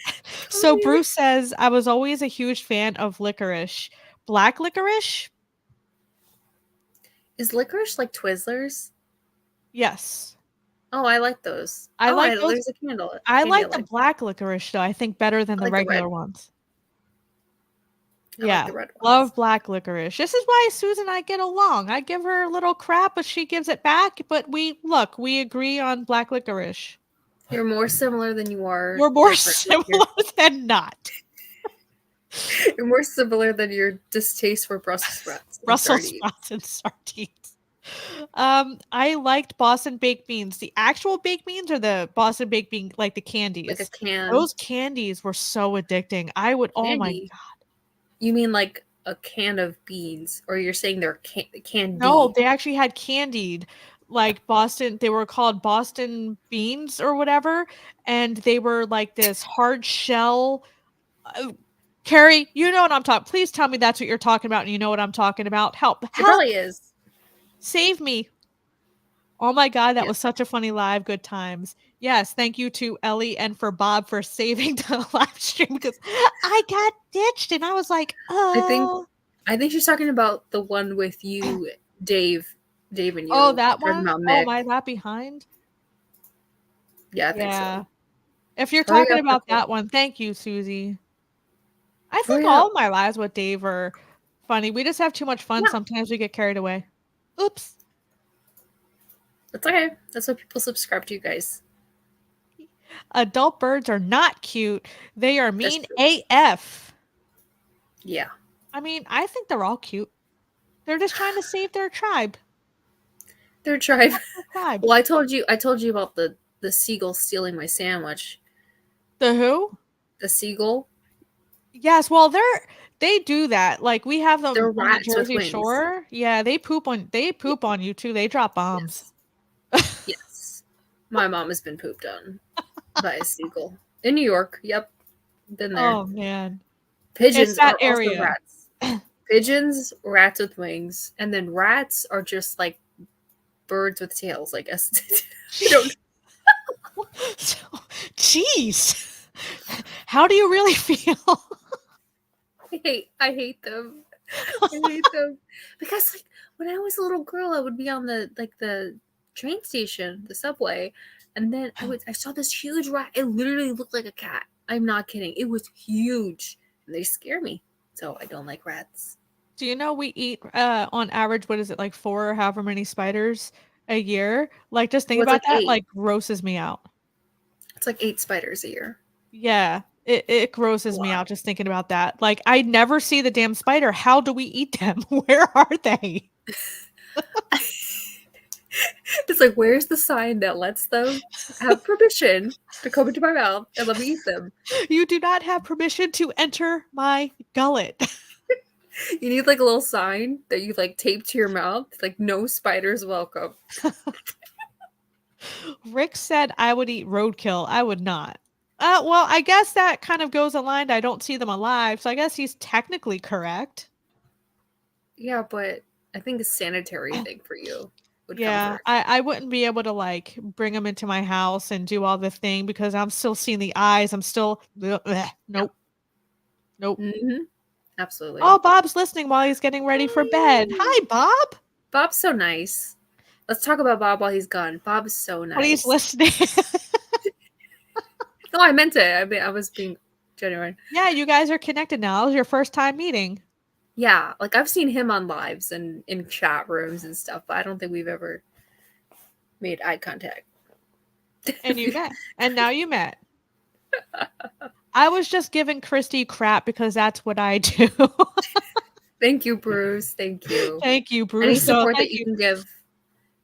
So Bruce says, I was always a huge fan of licorice. Black licorice? Is licorice like Twizzlers? Yes. Oh, I like those. I like those. There's a candle. I like the black licorice, though. I think better than the regular ones. Yeah, like love black licorice. This is why Susan and I get along. I give her a little crap, but she gives it back. But we agree on black licorice. You're more similar than you are. We're more similar than not. You're more similar than your distaste for Brussels sprouts. Brussels sprouts and sardines. I liked Boston baked beans. The actual baked beans or the Boston baked bean, like the candies. Like a can. Those candies were so addicting. I would. Candy. Oh my god. You mean like a can of beans, or you're saying they're candy? No, they actually had candied, like Boston. They were called Boston beans or whatever, and they were like this hard shell. Carrie, you know what I'm talking. Please tell me that's what you're talking about, and you know what I'm talking about. Help! It really is. Save me! Oh my god, that was such a funny live. Good times. Yes, thank you to Ellie and for Bob for saving the live stream because I got ditched and I was like, oh. I think she's talking about the one with you, Dave and you. Oh, that one? Oh, am I that behind? Yeah, I think so. If you're talking about that one, thank you, Susie. I think all of my lives with Dave are funny. We just have too much fun. Yeah. Sometimes we get carried away. Oops. That's okay. That's what people subscribe to, you guys. Adult birds are not cute. They are That's mean true. AF. Yeah. I mean, I think they're all cute. They're just trying to save their tribe. Their tribe. Their tribe. Well, I told you about the seagull stealing my sandwich. The who? The seagull. Yes, well, they do that. Like we have them They're on the rats with Jersey wings. Shore. Yeah, they poop on you too. They drop bombs. Yes. Yes. My mom has been pooped on by a seagull in New York. Yep. Been there. Oh man. Pigeons It's that are also area. rats. Pigeons, rats with wings, and then rats are just like birds with tails, I guess. You don't. So, jeez. How do you really feel? I hate them. I hate them because like when I was a little girl, I would be on the train station, the subway, and then I saw this huge rat. It literally looked like a cat. I'm not kidding. It was huge, and they scare me. So I don't like rats. Do you know we eat on average, what is it, like 4 or however many spiders a year? Like just think Well, it's about like that, 8. like grosses me out. It's like 8 spiders a year. Yeah. It grosses me Wow. out just thinking about that. Like I never see the damn spider. How do we eat them? Where are they? It's like, where's the sign that lets them have permission to come into my mouth and let me eat them? You do not have permission to enter my gullet. You need like a little sign that you like tape to your mouth, like no spiders welcome. Rick said I would eat roadkill. I would not. Well, I guess that kind of goes aligned. I don't see them alive, so I guess he's technically correct. Yeah, but I think a sanitary thing for you would come Yeah, first. I wouldn't be able to like bring them into my house and do all the thing because I'm still seeing the eyes. I'm still nope. Nope. Mm-hmm. Absolutely. Oh, Bob's listening while he's getting ready for bed. Hi, Bob. Bob's so nice. Let's talk about Bob while he's gone. Bob is so nice. When he's listening. No, I meant it. I mean, I was being genuine. Yeah, you guys are connected now. It was your first time meeting. Yeah, like I've seen him on lives and in chat rooms and stuff, but I don't think we've ever made eye contact. And you met. And now you met. I was just giving Christy crap because that's what I do. Thank you, Bruce. Thank you. Thank you, Bruce. Any support So, that you can give,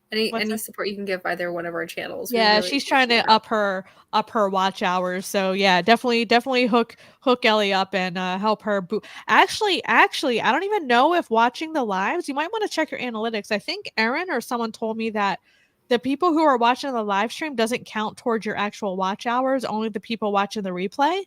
What's any that? support you can give either one of our channels. we Yeah, really she's trying appreciate to it. up her watch hours. So yeah, definitely hook Ellie up and help her Actually, I don't even know if watching the lives, you might want to check your analytics. I think Erin or someone told me that the people who are watching the live stream doesn't count towards your actual watch hours, only the people watching the replay.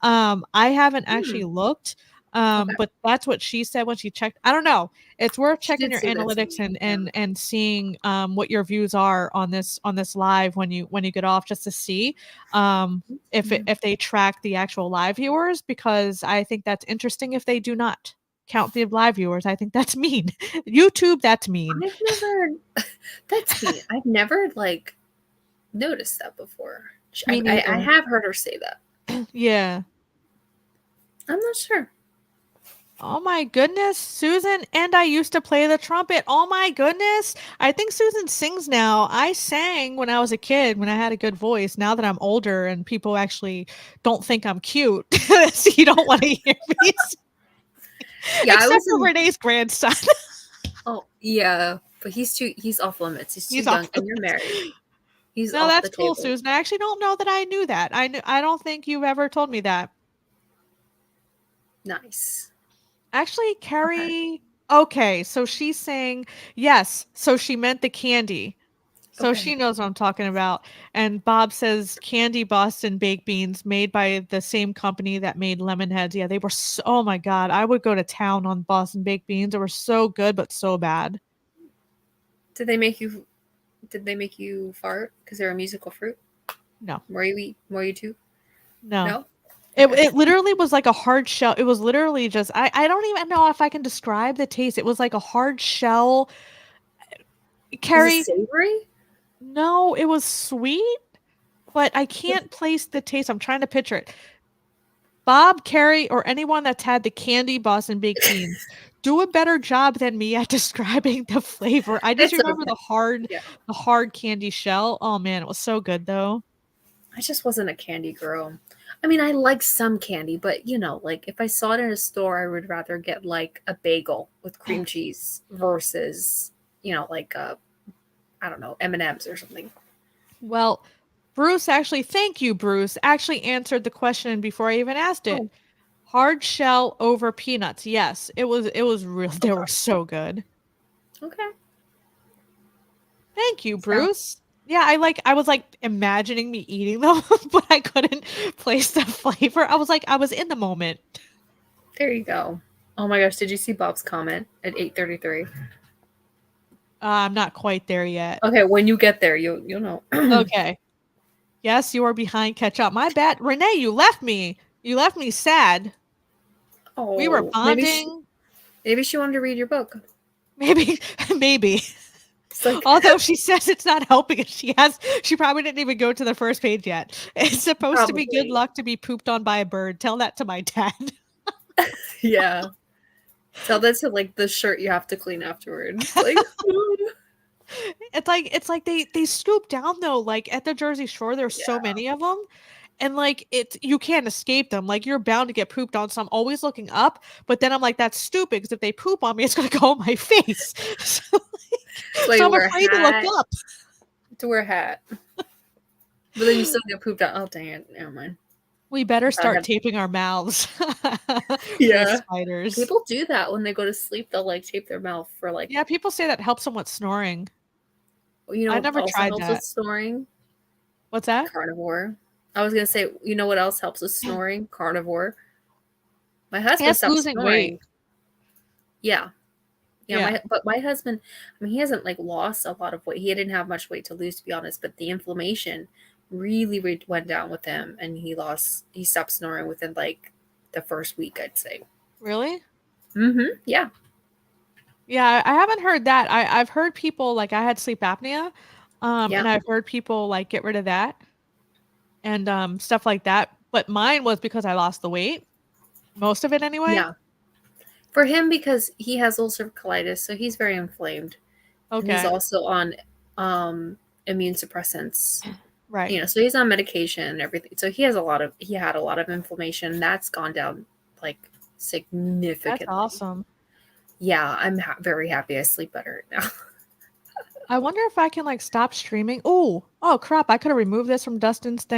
I haven't actually looked. Okay. But that's what she said when she checked. I don't know. It's worth She checking did your say that to analytics me, and seeing what your views are on this live when you get off, just to see if they track the actual live viewers, because I think that's interesting if they do not count the live viewers. I think that's mean. YouTube, that's mean. I've never. That's me. I've never like noticed that before. Me I neither. have heard her say that. Yeah. I'm not sure. Oh my goodness, Susan, and I used to play the trumpet. Oh my goodness. I think Susan sings now. I sang when I was a kid, when I had a good voice. Now that I'm older and people actually don't think I'm cute, so you don't want to hear me sing. Yeah, Except for Renee's grandson. Oh yeah, but he's off limits. He's too He's young, off and you're married. He's No, off that's the cool, table. Susan. I actually don't know that I knew that. I don't think you've ever told me that. Nice. Actually, Carrie. Okay, so she's saying yes. So she meant the candy. So Okay. she knows what I'm talking about. And Bob says candy Boston baked beans made by the same company that made lemon heads. Yeah, they were so, oh my God. I would go to town on Boston baked beans. They were so good, but so bad. Did they make you fart because they're a musical fruit? No. More you too? No. No? It literally was like a hard shell. It was literally just, I don't even know if I can describe the taste. It was like a hard shell. Carrie. Was it savory? No, it was sweet, but I can't place the taste. I'm trying to picture it. Bob, Carrie, or anyone that's had the candy Boston baked beans, do a better job than me at describing the flavor. I just It's remember okay. the hard candy shell. Oh man, it was so good though. I just wasn't a candy girl. I mean, I like some candy, but like if I saw it in a store, I would rather get like a bagel with cream cheese versus, like I don't know, M&Ms or something. Well, Bruce actually, thank you, Bruce, actually answered the question before I even asked it. Oh. Hard shell over peanuts. Yes, it was real. They were so good. Okay. Thank you, So- Bruce. Yeah, I was like imagining me eating them, but I couldn't place the flavor. I was in the moment. There you go. Oh my gosh, did you see Bob's comment at 8:33? I'm not quite there yet. Okay, when you get there, you'll know. Okay. Yes, you are behind catch up. My bad. Renee, you left me. You left me sad. Oh, We were bonding. Maybe she wanted to read your book. Maybe. It's like, Although she says it's not helping. She probably didn't even go to the first page yet. It's supposed to be good Probably. luck to be pooped on by a bird. Tell that to my dad. yeah. Tell that to like the shirt you have to clean afterwards. Like, It's like they scoop down though. Like at the Jersey Shore, there's so many of them. And like you can't escape them. Like you're bound to get pooped on. So I'm always looking up. But then I'm like, that's stupid because if they poop on me, it's gonna go on my face. So I'm afraid to look up. To wear a hat. But then you still get pooped out. Oh dang it. Never mind. We better start taping our mouths. Yeah. Spiders. People do that when they go to sleep. They'll like tape their mouth for like. Yeah, people say that helps them with snoring. I never tried helps that. with snoring. What's that? Carnivore. I was gonna say, you know what else helps with snoring? Carnivore. My husband stopped losing snoring. weight. Yeah. Yeah. But my husband, I mean, he hasn't like lost a lot of weight. He didn't have much weight to lose, to be honest. But the inflammation really went down with him, and he stopped snoring within like the first week, I'd say. Really? Mm-hmm. Yeah. Yeah, I haven't heard that. I've heard people like I had sleep apnea, Yeah. and I've heard people like get rid of that and stuff like that. But mine was because I lost the weight, most of it anyway. Yeah. For him, because he has ulcerative colitis, so he's very inflamed. Okay. And he's also on immune suppressants. Right. So he's on medication and everything. So he had a lot of inflammation. That's gone down like significantly. That's awesome. Yeah, I'm very happy I sleep better now. I wonder if I can like stop streaming. Oh crap! I could have removed this from Dustin's thing.